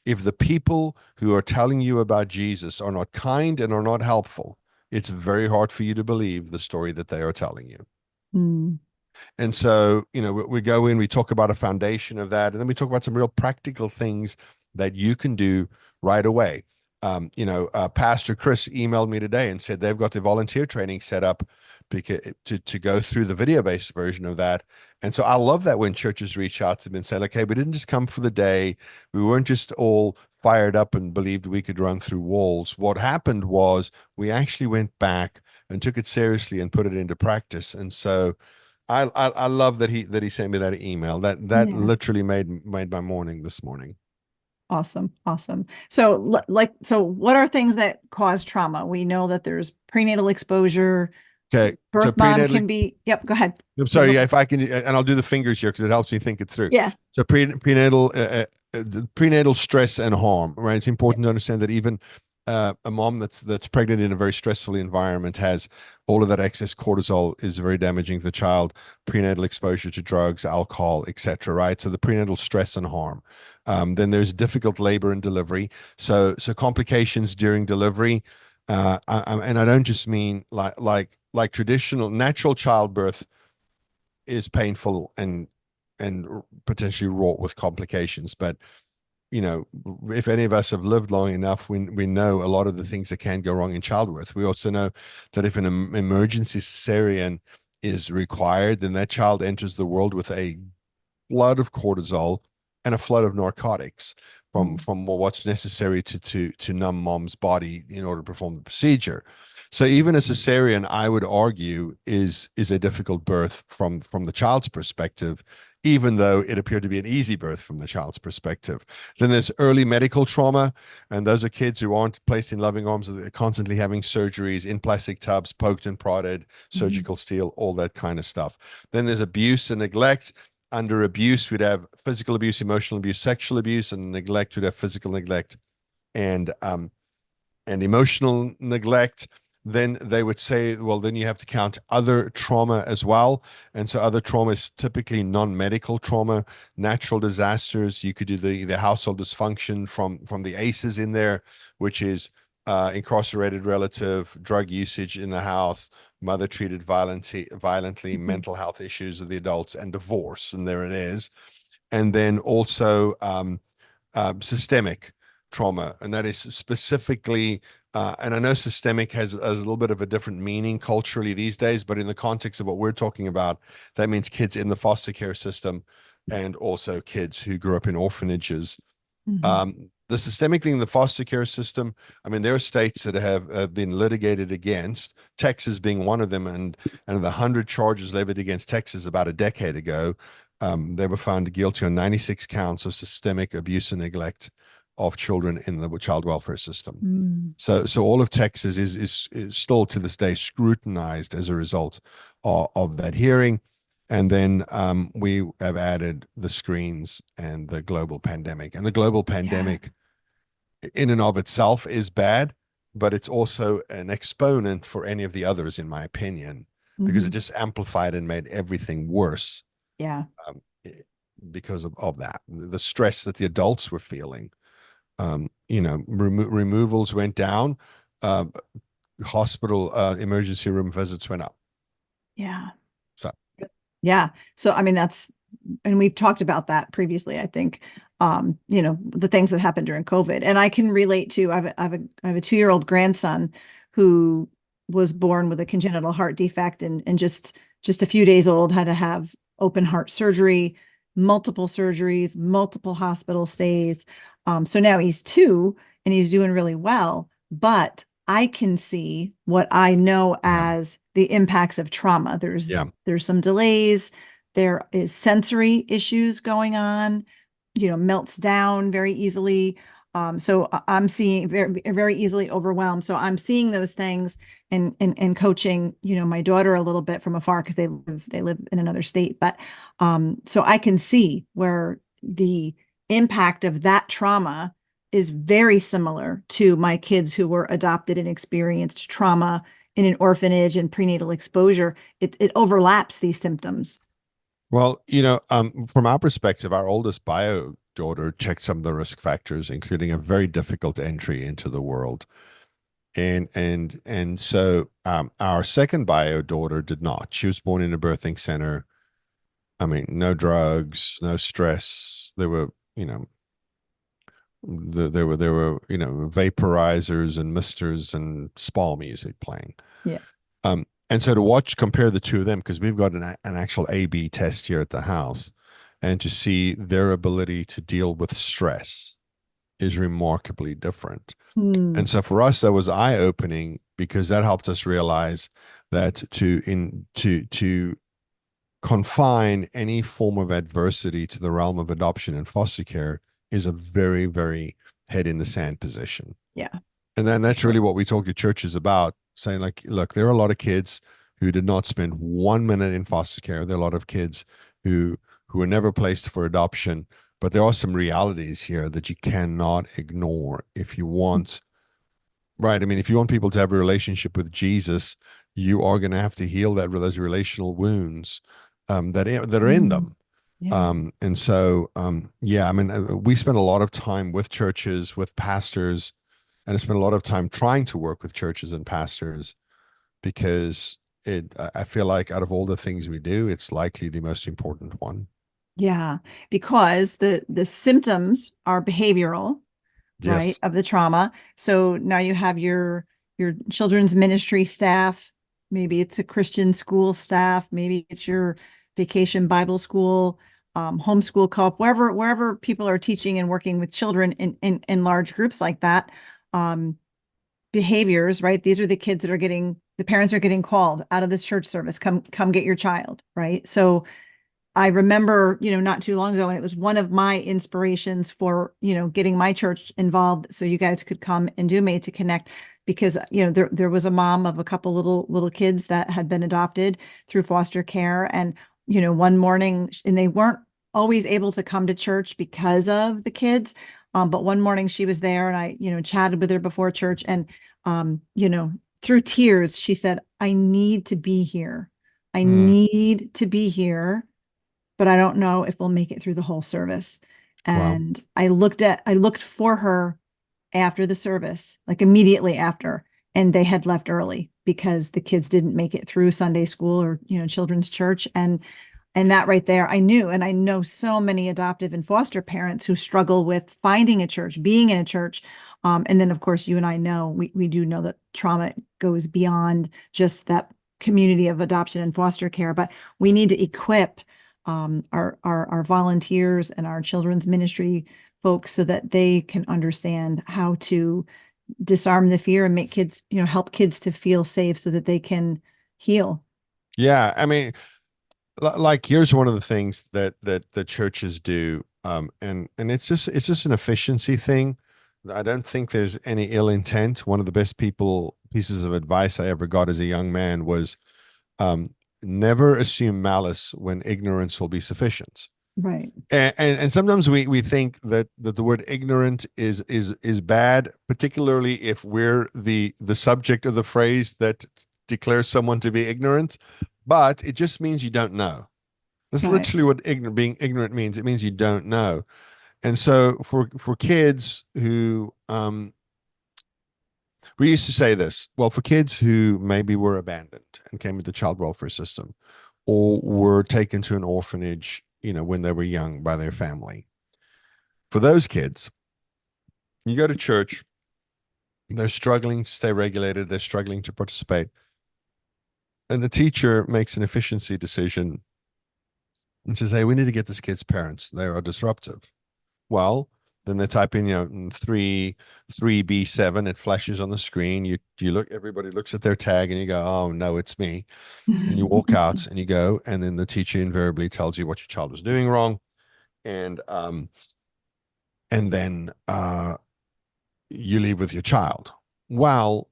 if the people who are telling you about Jesus are not kind and are not helpful, it's very hard for you to believe the story that they are telling you. Mm. And so, we go in, we talk about a foundation of that, and then we talk about some real practical things that you can do right away. Pastor Chris emailed me today and said they've got the volunteer training set up to go through the video-based version of that. And so I love that when churches reach out to me and say, okay, we didn't just come for the day. We weren't just all fired up and believed we could run through walls. What happened was we actually went back and took it seriously and put it into practice. And so I love that he sent me that email. That Yeah. literally made my morning this morning. Awesome. So what are things that cause trauma? We know that there's prenatal exposure. Okay. Birth mom can be, yep, go ahead. I'm sorry, if I can, and I'll do the fingers here because it helps me think it through. Yeah. So prenatal stress and harm, right? It's important to understand that even a mom that's pregnant in a very stressful environment has all of that excess cortisol is very damaging to the child. Prenatal exposure to drugs, alcohol, etc. Right? So the prenatal stress and harm. Then there's difficult labor and delivery. So complications during delivery, and I don't just mean like traditional natural childbirth is painful and potentially wrought with complications, but if any of us have lived long enough, we know a lot of the things that can go wrong in childbirth. We also know that if an emergency cesarean is required, then that child enters the world with a flood of cortisol and a flood of narcotics from what's necessary to numb mom's body in order to perform the procedure. So even a cesarean, I would argue, is a difficult birth from the child's perspective, even though it appeared to be an easy birth from the child's perspective. Then there's early medical trauma, and those are kids who aren't placed in loving arms, they're constantly having surgeries in plastic tubs, poked and prodded, surgical steel, all that kind of stuff. Then there's abuse and neglect. Under abuse, we'd have physical abuse, emotional abuse, sexual abuse, and neglect, we'd have physical neglect and emotional neglect. Then they would say, well, then you have to count other trauma as well. And so other trauma is typically non-medical trauma, natural disasters. You could do the household dysfunction from the ACEs in there, which is incarcerated relative, drug usage in the house, mother treated violently, mental health issues of the adults, and divorce. And there it is. And then also systemic trauma. And that is specifically and I know systemic has a little bit of a different meaning culturally these days, but in the context of what we're talking about, that means kids in the foster care system and also kids who grew up in orphanages. The systemic thing in the foster care system, I mean, there are states that have been litigated against, Texas being one of them, and the 100 charges levied against Texas about a decade ago, they were found guilty on 96 counts of systemic abuse and neglect of children in the child welfare system. So all of Texas is still to this day scrutinized as a result of that hearing. And then we have added the screens and the global pandemic. And the global pandemic in and of itself is bad, but it's also an exponent for any of the others, in my opinion, because it just amplified and made everything worse. Yeah. Because of that, the stress that the adults were feeling. Removals went down, hospital emergency room visits went up. Yeah. So I mean, and we've talked about that previously, I think, the things that happened during COVID. And I can relate to, I have a 2-year-old grandson who was born with a congenital heart defect and just a few days old, had to have open heart surgery, multiple surgeries, multiple hospital stays. So now he's 2 and he's doing really well, but I can see what I know Yeah. as the impacts of trauma. Yeah. There's some delays. There is sensory issues going on, melts down very easily. So I'm seeing very, very easily overwhelmed. So I'm seeing those things and coaching, my daughter a little bit from afar because they live in another state. But so I can see where the impact of that trauma is very similar to my kids who were adopted and experienced trauma in an orphanage and prenatal exposure. It overlaps these symptoms. Well, from our perspective, our oldest bio daughter checked some of the risk factors, including a very difficult entry into the world. And so our second bio daughter did not. She was born in a birthing center. I mean, no drugs, no stress. There were, vaporizers and misters and spa music playing. Yeah. And so to compare the two of them, because we've got an actual A/B test here at the house, and to see their ability to deal with stress is remarkably different. And so for us, that was eye-opening because that helped us realize that to confine any form of adversity to the realm of adoption and foster care is a very, very head in the sand position. Yeah. And then that's really what we talk to churches about, saying like, look, there are a lot of kids who did not spend 1 minute in foster care. There are a lot of kids who were never placed for adoption, but there are some realities here that you cannot ignore if you want, right? I mean, if you want people to have a relationship with Jesus, you are going to have to heal those relational wounds that are in them. Yeah. And so, yeah, I mean, we spend a lot of time with churches, with pastors, and I spend a lot of time trying to work with churches and pastors because I feel like out of all the things we do, it's likely the most important one. Yeah. Because the symptoms are behavioral, right, Yes. of the trauma. So now you have your children's ministry staff. Maybe it's a Christian school staff. Maybe it's your vacation Bible school, homeschool co-op, wherever people are teaching and working with children in large groups like that. Behaviors, right? These are the kids that the parents are getting called out of this church service. Come get your child, right? So I remember, not too long ago, and it was one of my inspirations for, getting my church involved so you guys could come and do Made to Connect because, there was a mom of a couple little kids that had been adopted through foster care. And, one morning, and they weren't always able to come to church because of the kids. But one morning she was there and I, chatted with her before church and, through tears, she said, I need to be here. I need to be here, but I don't know if we'll make it through the whole service. Wow. And I looked for her after the service, like immediately after, and they had left early because the kids didn't make it through Sunday school or, children's church. And that right there, I knew, and I know so many adoptive and foster parents who struggle with finding a church, being in a church. And then, of course, you and I know, we do know that trauma goes beyond just that community of adoption and foster care, but we need to equip our volunteers and our children's ministry folks so that they can understand how to disarm the fear and make kids, help kids to feel safe so that they can heal. Yeah. I mean, like here's one of the things that the churches do, and it's just an efficiency thing. I don't think there's any ill intent. One of the best pieces of advice I ever got as a young man was never assume malice when ignorance will be sufficient. Right. And sometimes we think that the word ignorant is bad, particularly if we're the subject of the phrase that declares someone to be ignorant. But it just means you don't know. That's Right. literally what being ignorant means. It means you don't know. And so for kids who we used to say this, well, for kids who maybe were abandoned and came into the child welfare system or were taken to an orphanage, when they were young by their family. For those kids, you go to church, they're struggling to stay regulated, they're struggling to participate. And the teacher makes an efficiency decision and says, hey, we need to get this kid's parents. They are disruptive. Well, Then they type in, 3B7, it flashes on the screen. You look, everybody looks at their tag and you go, oh no, it's me. And you walk out and you go, and then the teacher invariably tells you what your child was doing wrong. And then you leave with your child. Well,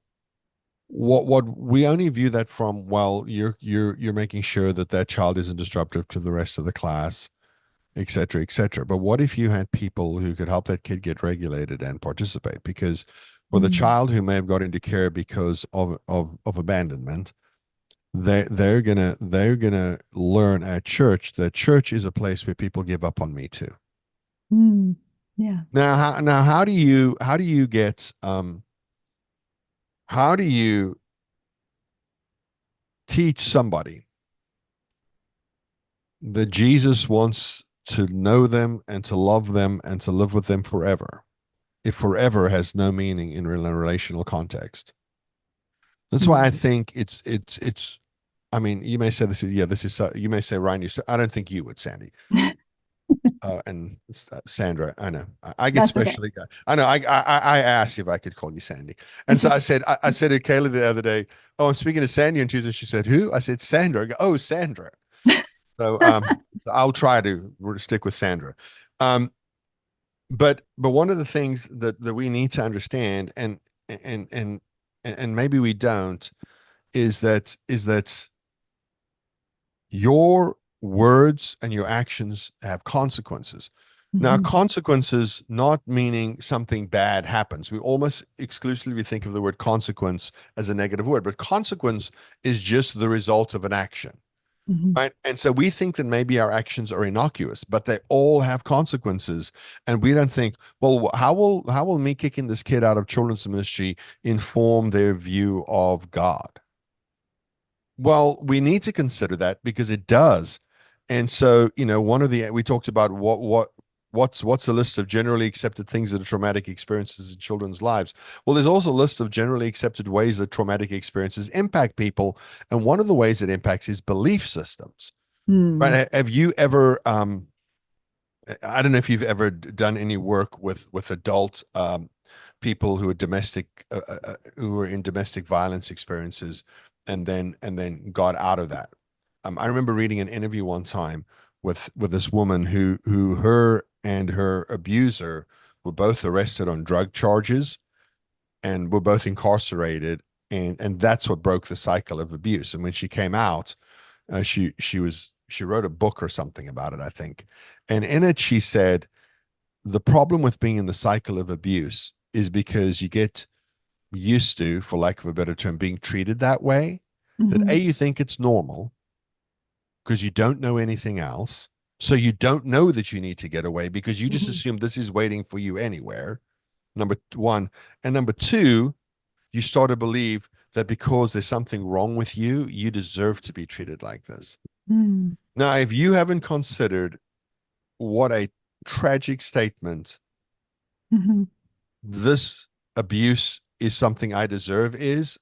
what we only view that from, well, you're making sure that that child isn't disruptive to the rest of the class, et cetera, et cetera. But what if you had people who could help that kid get regulated and participate? Because for the child who may have got into care because of abandonment, they're gonna learn at church that church is a place where people give up on me too. Yeah. Now how do you get how do you teach somebody that Jesus wants to know them and to love them and to live with them forever, if forever has no meaning in a relational context? That's why I think it's I mean, you may say you may say, Ryan, I don't think you would, Sandy. And Sandra, I know I get especially, okay. I know I asked if I could call you Sandy. And so I said to Kayla the other day, oh, I'm speaking to Sandy on Tuesday. She said, who? I said, Sandra. I go, oh, Sandra. So I'll try to stick with Sandra. But one of the things that we need to understand, and maybe we don't, is that your words and your actions have consequences. Now, consequences not meaning something bad happens. We almost exclusively think of the word consequence as a negative word, but consequence is just the result of an action. Right. And so we think that maybe our actions are innocuous, but they all have consequences. And we don't think, well, how will me kicking this kid out of children's ministry inform their view of God? Well, we need to consider that because it does. And so, we talked about what's a list of generally accepted things that are traumatic experiences in children's lives. Well, there's also a list of generally accepted ways that traumatic experiences impact people. And one of the ways it impacts is belief systems. Right? Have you ever, I don't know if you've ever done any work with adult people who are who are in domestic violence experiences and then got out of that. I remember reading an interview one time with this woman who her and her abuser were both arrested on drug charges and were both incarcerated, and that's what broke the cycle of abuse. And when she came out, she wrote a book or something about it, I think. And in it, she said, the problem with being in the cycle of abuse is because you get used to, for lack of a better term, being treated that way, that you think it's normal because you don't know anything else. So you don't know that you need to get away because you just assume this is waiting for you anywhere. Number one. And number two, you start to believe that because there's something wrong with you, you deserve to be treated like this. Now, if you haven't considered what a tragic statement this abuse is something I deserve is,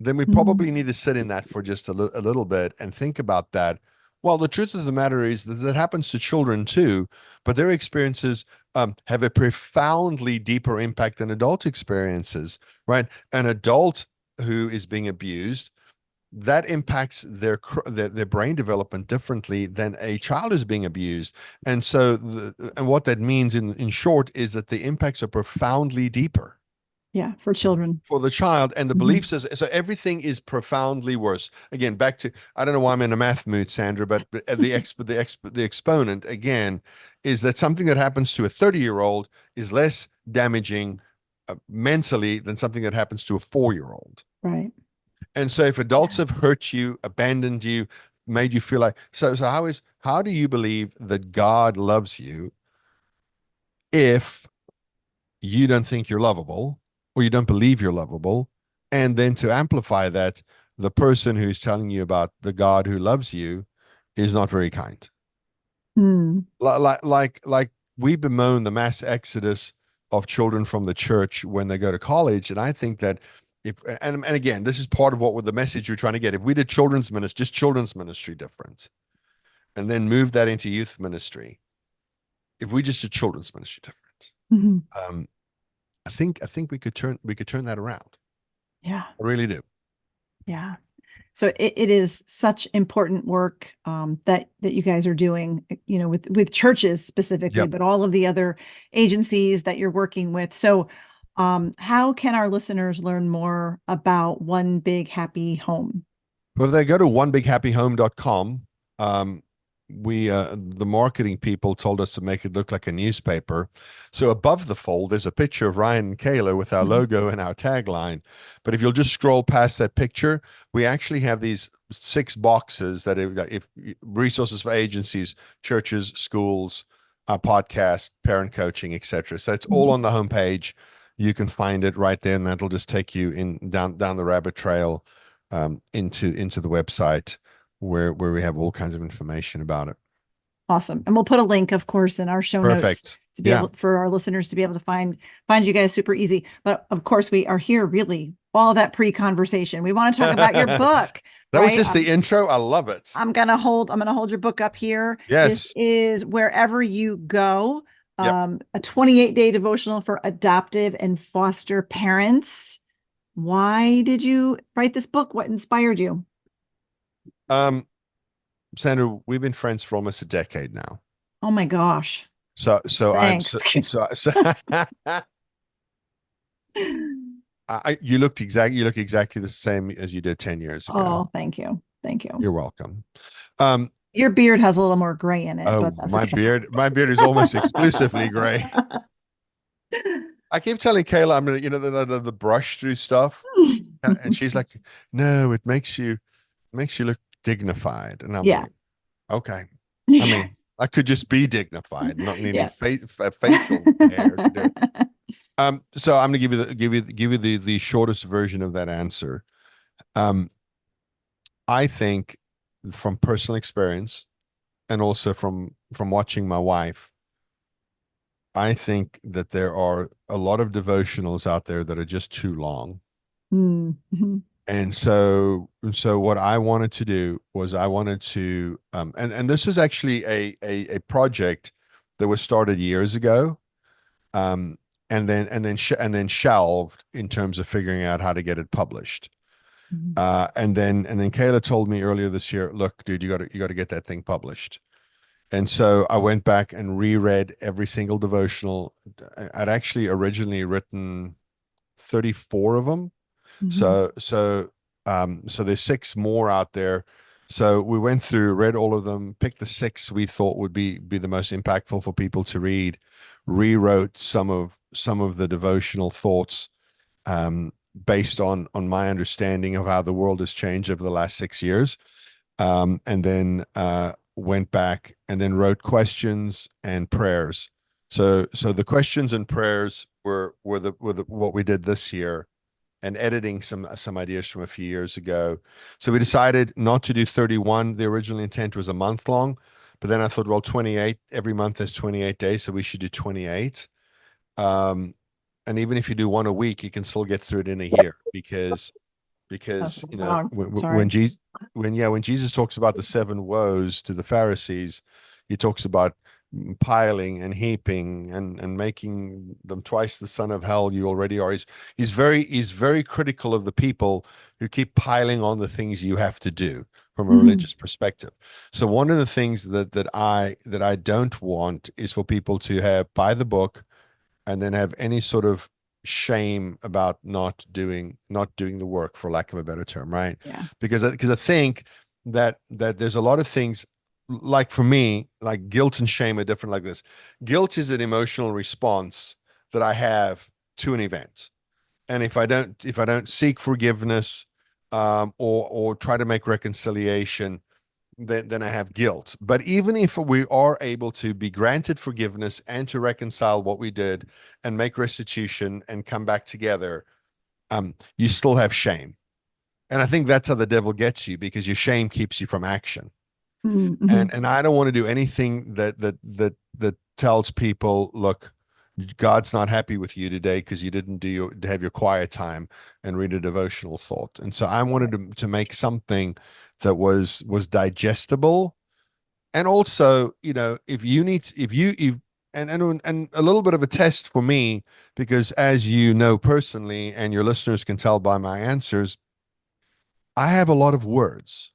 then we probably need to sit in that for just a little bit and think about that. Well, the truth of the matter is that it happens to children too, but their experiences have a profoundly deeper impact than adult experiences, right? An adult who is being abused, that impacts their brain development differently than a child who's being abused. And so, and what that means in short is that the impacts are profoundly deeper. Yeah, for children. For the child, and the belief says, so everything is profoundly worse. Again, back to, I don't know why I'm in a math mood, Sandra, but the exponent, again, is that something that happens to a 30-year-old is less damaging mentally than something that happens to a 4-year-old. Right. And so if adults have hurt you, abandoned you, made you feel like, so how do you believe that God loves you if you don't think you're lovable? Or you don't believe you're lovable, and then to amplify that, the person who's telling you about the God who loves you is not very kind. Like we bemoan the mass exodus of children from the church when they go to college, and I think that and again, this is part of what the message you're trying to get. If we did children's ministry different, and then move that into youth ministry, if we just did children's ministry different, Mhm. I think we could turn that around. Yeah. I really do. Yeah. So it is such important work that you guys are doing, with churches specifically, Yep. but all of the other agencies that you're working with. So how can our listeners learn more about One Big Happy Home? Well, if they go to onebighappyhome.com, the marketing people told us to make it look like a newspaper. So above the fold, there's a picture of Ryan and Kayla with our logo and our tagline. But if you'll just scroll past that picture, we actually have these 6 boxes that if resources for agencies, churches, schools, podcast, parent coaching, etc. So it's all on the homepage. You can find it right there, and that'll just take you down the rabbit trail into the website where we have all kinds of information about it. Awesome. And we'll put a link, of course, in our show notes Perfect. to be able for our listeners to be able to find you guys super easy. But of course, we are here really all that pre-conversation. We want to talk about your book. That right? was just the intro. I love it. I'm gonna hold your book up here. Yes. This is Wherever You Go, Yep. a 28-day devotional for adoptive and foster parents. Why did you write this book? What inspired you? Sandra, we've been friends for almost a decade now. Oh my gosh. So Thanks. You look exactly the same as you did 10 years ago. Oh, thank you. Thank you. You're welcome. Your beard has a little more gray in it. Oh, but that's my okay. my beard is almost exclusively gray. I keep telling Kayla I'm gonna, the brush through stuff, and she's like, "No, it makes you look dignified." And I'm like, "Okay." I mean, I could just be dignified, not needing facial hair to do it. So I'm gonna give you the shortest version of that answer. I think from personal experience and also from watching my wife, I think that there are a lot of devotionals out there that are just too long. Mm-hmm. And so what I wanted to do was I wanted to and this was actually a project that was started years ago, and then shelved in terms of figuring out how to get it published. And then Kayla told me earlier this year, look, dude, you got to get that thing published. And so I went back and reread every single devotional. I'd actually originally written 34 of them. So there's 6 more out there. So we went through, read all of them, picked the 6 we thought would be the most impactful for people to read, rewrote some of the devotional thoughts based on my understanding of how the world has changed over the last 6 years, and then went back and then wrote questions and prayers. So the questions and prayers were what we did this year, and editing some ideas from a few years ago. So we decided not to do 31. The original intent was a month long, but then I thought, well, 28 every month is 28 days, so we should do 28. And even if you do one a week, you can still get through it in a year because when Jesus talks about the 7 woes to the Pharisees, he talks about piling and heaping and making them twice the son of hell you already are. He's very critical of the people who keep piling on the things you have to do from a religious perspective. So one of the things that I don't want is for people to buy the book and then have any sort of shame about not doing the work, for lack of a better term, right? Yeah. Because I think that there's a lot of things, like for me, like guilt and shame are different like this. Guilt is an emotional response that I have to an event. And if I don't seek forgiveness, or try to make reconciliation, then I have guilt. But even if we are able to be granted forgiveness and to reconcile what we did and make restitution and come back together, you still have shame. And I think that's how the devil gets you, because your shame keeps you from action. And I don't want to do anything that tells people, look, God's not happy with you today because you didn't have your quiet time and read a devotional thought. And so I wanted to make something that was digestible. And also, if and a little bit of a test for me, because as you know personally, and your listeners can tell by my answers, I have a lot of words.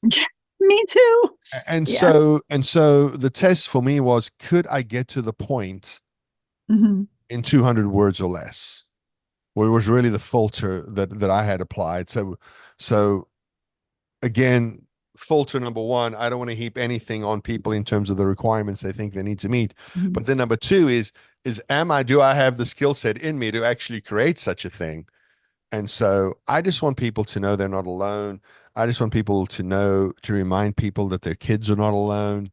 Me too. And Yeah. so the test for me was, could I get to the point Mhm. in 200 words or less? Well, it was really the filter that I had applied. So again, filter number one, I don't want to heap anything on people in terms of the requirements they think they need to meet. Mhm. But then number two is do I have the skill set in me to actually create such a thing? And so I just want people to know they're not alone. I just want people to know, to remind people that their kids are not alone.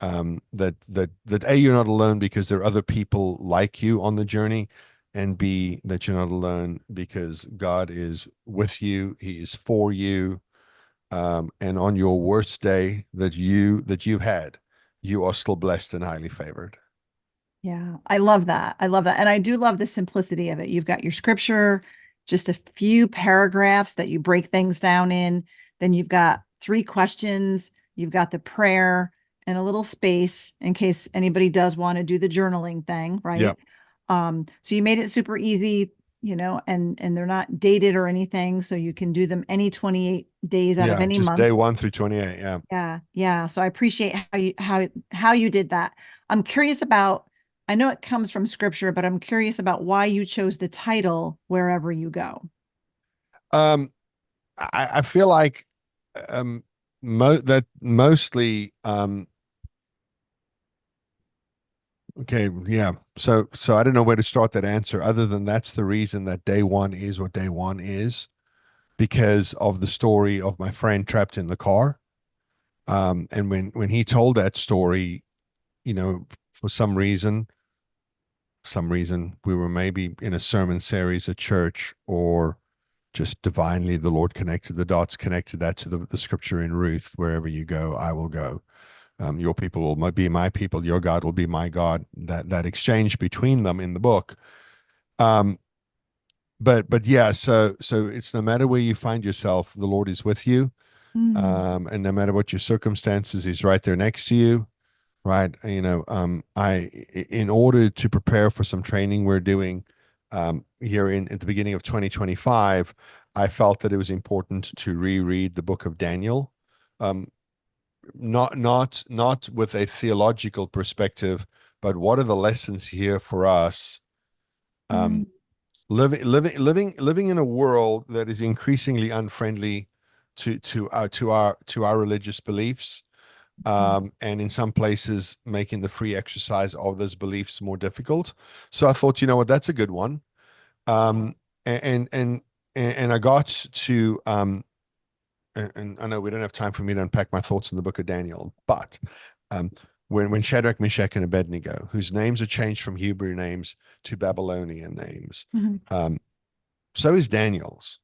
That A, you're not alone because there are other people like you on the journey, and B, that you're not alone because God is with you. He is for you. And on your worst day that you've had, you are still blessed and highly favored. Yeah, I love that. I love that. And I do love the simplicity of it. You've got your scripture, just a few paragraphs that you break things down in. Then you've got 3 questions. You've got the prayer and a little space in case anybody does want to do the journaling thing, right? Yeah. So you made it super easy, and they're not dated or anything. So you can do them any 28 days out of Yeah. any Just month. day 1 through 28. Yeah. Yeah, yeah. So I appreciate how you did that. I'm curious about, I know it comes from scripture, but I'm curious about why you chose the title Wherever You Go. Um, I feel like um that mostly okay, yeah. So I don't know where to start that answer, other than that's the reason that day one is what day one is, because of the story of my friend trapped in the car. And when he told that story, for some reason we were maybe in a sermon series at church, or just divinely the Lord connected the dots, connected that to the scripture in Ruth: wherever you go, I will go. Your people will be my people, your God will be my God. That exchange between them in the book. Um, but yeah, so it's, no matter where you find yourself, the Lord is with you. Mm. And no matter what your circumstances, He's right there next to you. Right. In order to prepare for some training we're doing here at the beginning of 2025, I felt that it was important to reread the book of Daniel. Not with a theological perspective, but what are the lessons here for us? Mm. Um, living in a world that is increasingly unfriendly to our religious beliefs, and in some places making the free exercise of those beliefs more difficult. So I thought, you know what, that's a good one. Um, and and and I got to and I know we don't have time for me to unpack my thoughts in the book of Daniel, but um, when Shadrach, Meshach, and Abednego, whose names are changed from Hebrew names to Babylonian names, Mhm. so is Daniel's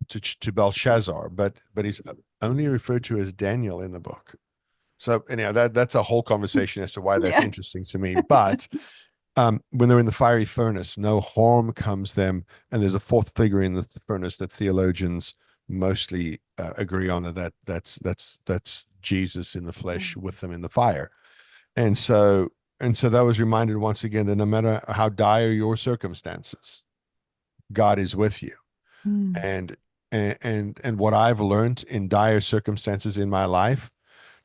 to Belshazzar, but he's only referred to as Daniel in the book. So anyhow, that's a whole conversation as to why that's Yeah. interesting to me. But when they're in the fiery furnace, no harm comes them. And there's a fourth figure in the furnace that theologians mostly agree on, that's Jesus in the flesh with them in the fire. And so that was reminded once again that no matter how dire your circumstances, God is with you. Mm. And what I've learned in dire circumstances in my life,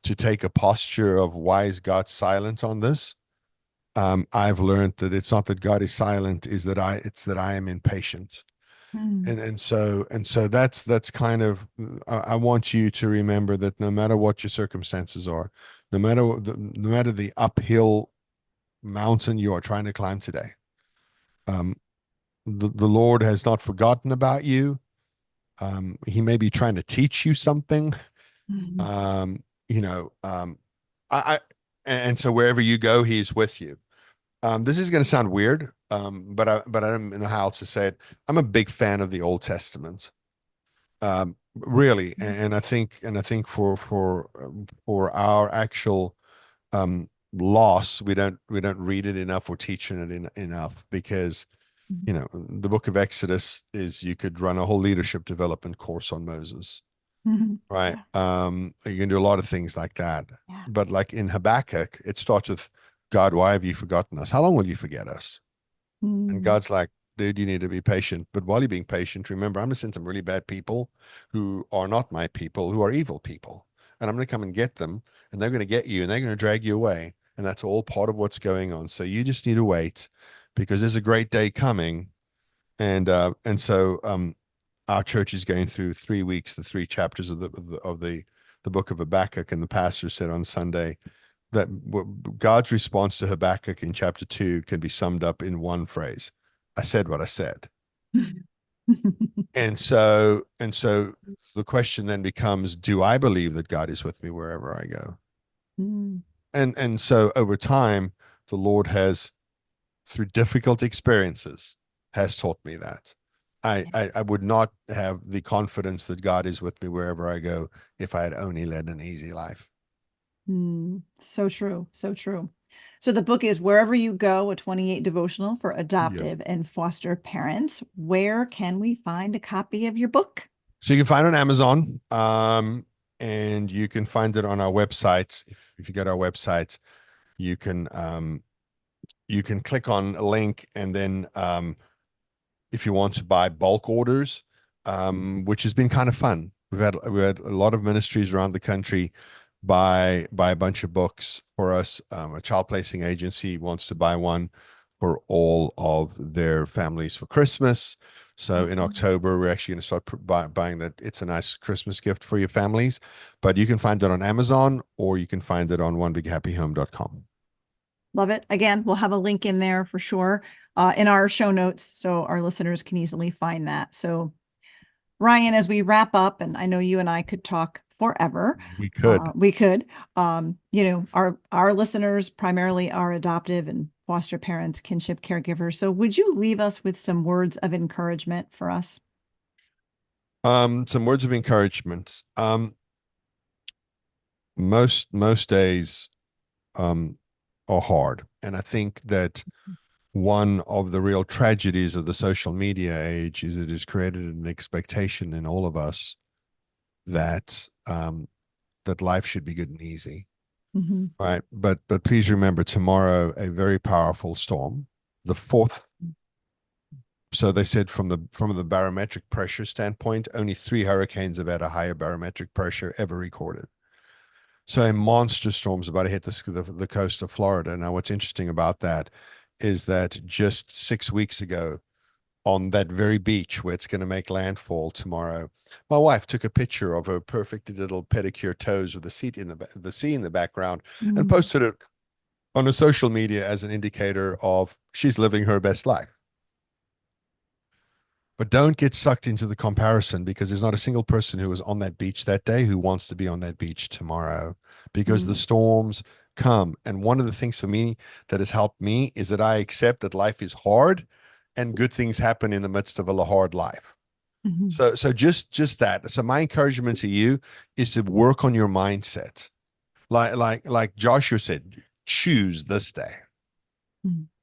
to take a posture of, why is God silent on this? I've learned that it's not that God is silent, it's that I am impatient. Mm. And so that's kind of, I want you to remember that no matter what your circumstances are, no matter the uphill mountain you are trying to climb today, um, the Lord has not forgotten about you. He may be trying to teach you something. Mm. Um, you know, I and so wherever you go, He's with you. This is going to sound weird, but I don't know how else to say it. I'm a big fan of the Old Testament, really, and I think for our actual loss, we don't read it enough or teach it enough, because the book of Exodus is, you could run a whole leadership development course on Moses, Mhm. right? You can do a lot of things like that. Yeah. But like in Habakkuk, it starts with, God, why have you forgotten us? How long will you forget us? And Mm. God's like, dude, you need to be patient. But while you're being patient, remember, I'm going to send some really bad people who are not my people, who are evil people. And I'm going to come and get them, and they're going to get you, and they're going to drag you away. And that's all part of what's going on. So you just need to wait, because there's a great day coming. And so our church is going through 3 weeks, the 3 chapters of the book of Habakkuk. And the pastor said on Sunday that God's response to Habakkuk in chapter 2 can be summed up in one phrase: I said what I said. And so the question then becomes, do I believe that God is with me wherever I go? Mm. And so over time, the Lord has, through difficult experiences, has taught me that. I would not have the confidence that God is with me wherever I go if I had only led an easy life. So true. So true. So the book is Wherever You Go, a 28 devotional for Yes. adoptive and foster parents. Where can we find a copy of your book? So you can find it on Amazon, and you can find it on our website. If you go to our website, you can click on a link, and then if you want to buy bulk orders, which has been kind of fun. We had a lot of ministries around the country buy a bunch of books for us. A child placing agency wants to buy one for all of their families for Christmas. So in October, we're actually going to start buying that. It's a nice Christmas gift for your families. But you can find it on Amazon, or you can find it on onebighappyhome.com. Love it. Again, we'll have a link in there for sure in our show notes, so our listeners can easily find that. So Ryan, as we wrap up, and I know you and I could talk forever. We could. We could. Our listeners primarily are adoptive and foster parents, kinship caregivers. So would you leave us with some words of encouragement for us? Some words of encouragement. Most days are hard. And I think that one of the real tragedies of the social media age is it has created an expectation in all of us that that life should be good and easy. Mm-hmm. Right. But please remember, tomorrow, a very powerful storm, the 4th. So they said from the barometric pressure standpoint, only 3 hurricanes have had a higher barometric pressure ever recorded. So a monster storm's about to hit the coast of Florida. Now, what's interesting about that is that just 6 weeks ago, on that very beach where it's going to make landfall tomorrow, my wife took a picture of her perfect little pedicure toes with the sea in the background, and posted it on her social media as an indicator of she's living her best life. But don't get sucked into the comparison, because there's not a single person who was on that beach that day who wants to be on that beach tomorrow, because the storms come. And one of the things for me that has helped me is that I accept that life is hard and good things happen in the midst of a hard life. Mm-hmm. So just that. So my encouragement to you is to work on your mindset. Like Joshua said, choose this day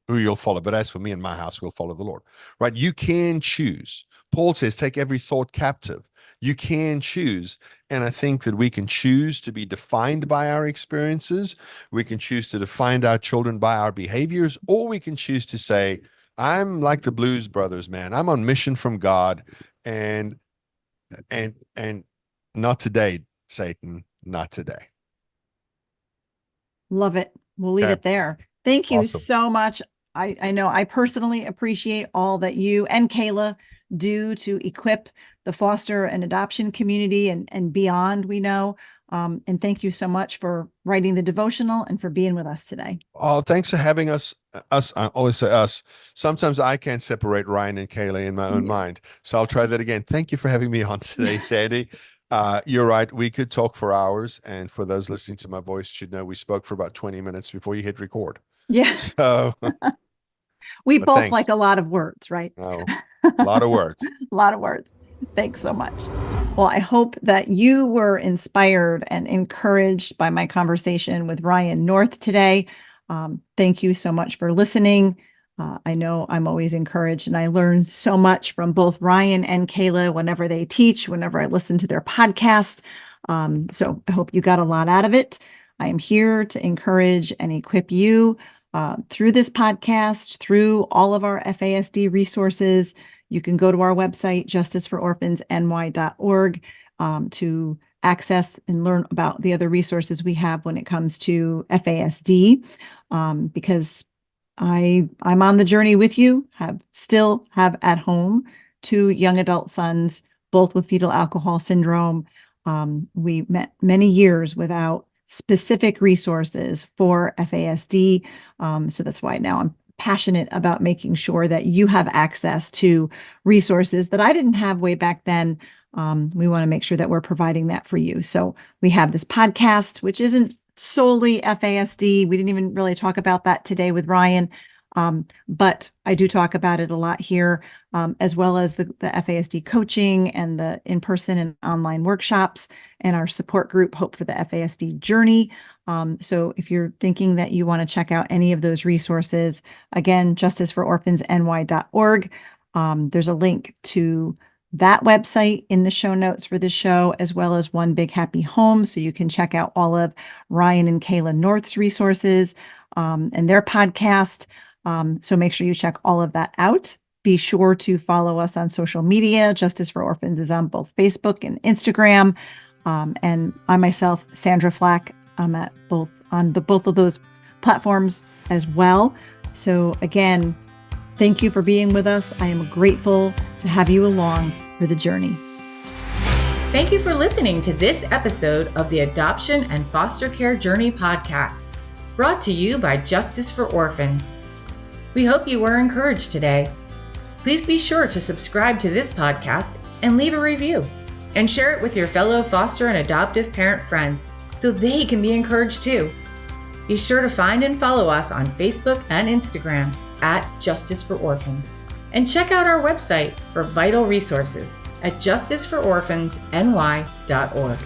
who you'll follow. But as for me and my house, we'll follow the Lord. Right? You can choose. Paul says, take every thought captive. You can choose. And I think that we can choose to be defined by our experiences. We can choose to define our children by our behaviors, or we can choose to say, I'm like the Blues Brothers, man. I'm on mission from God, and not today, Satan, not today. Love it. We'll leave it there. Thank you Awesome. so much. I know I personally appreciate all that you and Kayla do to equip the foster and adoption community and beyond, we know. And thank you so much for writing the devotional and for being with us today. Oh, thanks for having us. I always say us. Sometimes I can't separate Ryan and Kayla in my own mind. So I'll try that again. Thank you for having me on today, Sandy. You're right. We could talk for hours. And for those listening to my voice, should know we spoke for about 20 minutes before you hit record. Yeah. So we both thanks. like a lot of words, right? No, a lot of words. A lot of words. Thanks so much. Well, I hope that you were inspired and encouraged by my conversation with Ryan North today. Thank you so much for listening. I know I'm always encouraged, and I learn so much from both Ryan and Kayla whenever they teach, whenever I listen to their podcast. So I hope you got a lot out of it. I am here to encourage and equip you through this podcast, through all of our FASD resources. You can go to our website, justicefororphansny.org, to access and learn about the other resources we have when it comes to FASD, because I'm on the journey with you, still have at home 2 young adult sons, both with fetal alcohol syndrome. We met many years without specific resources for FASD. So that's why now I'm passionate about making sure that you have access to resources that I didn't have way back then. We want to make sure that we're providing that for you. So we have this podcast, which isn't solely FASD. We didn't even really talk about that today with Ryan. But I do talk about it a lot here, as well as the FASD coaching and the in-person and online workshops and our support group, Hope for the FASD Journey. So if you're thinking that you want to check out any of those resources, again, justicefororphansny.org. There's a link to that website in the show notes for this show, as well as One Big Happy Home. So you can check out all of Ryan and Kayla North's resources and their podcast. So make sure you check all of that out. Be sure to follow us on social media. Justice for Orphans is on both Facebook and Instagram. And I myself, Sandra Flach, I'm at both of those platforms as well. So again, thank you for being with us. I am grateful to have you along for the journey. Thank you for listening to this episode of the Adoption and Foster Care Journey podcast, brought to you by Justice for Orphans. We hope you were encouraged today. Please be sure to subscribe to this podcast and leave a review, and share it with your fellow foster and adoptive parent friends so they can be encouraged too. Be sure to find and follow us on Facebook and Instagram at Justice for Orphans, and check out our website for vital resources at justicefororphansny.org.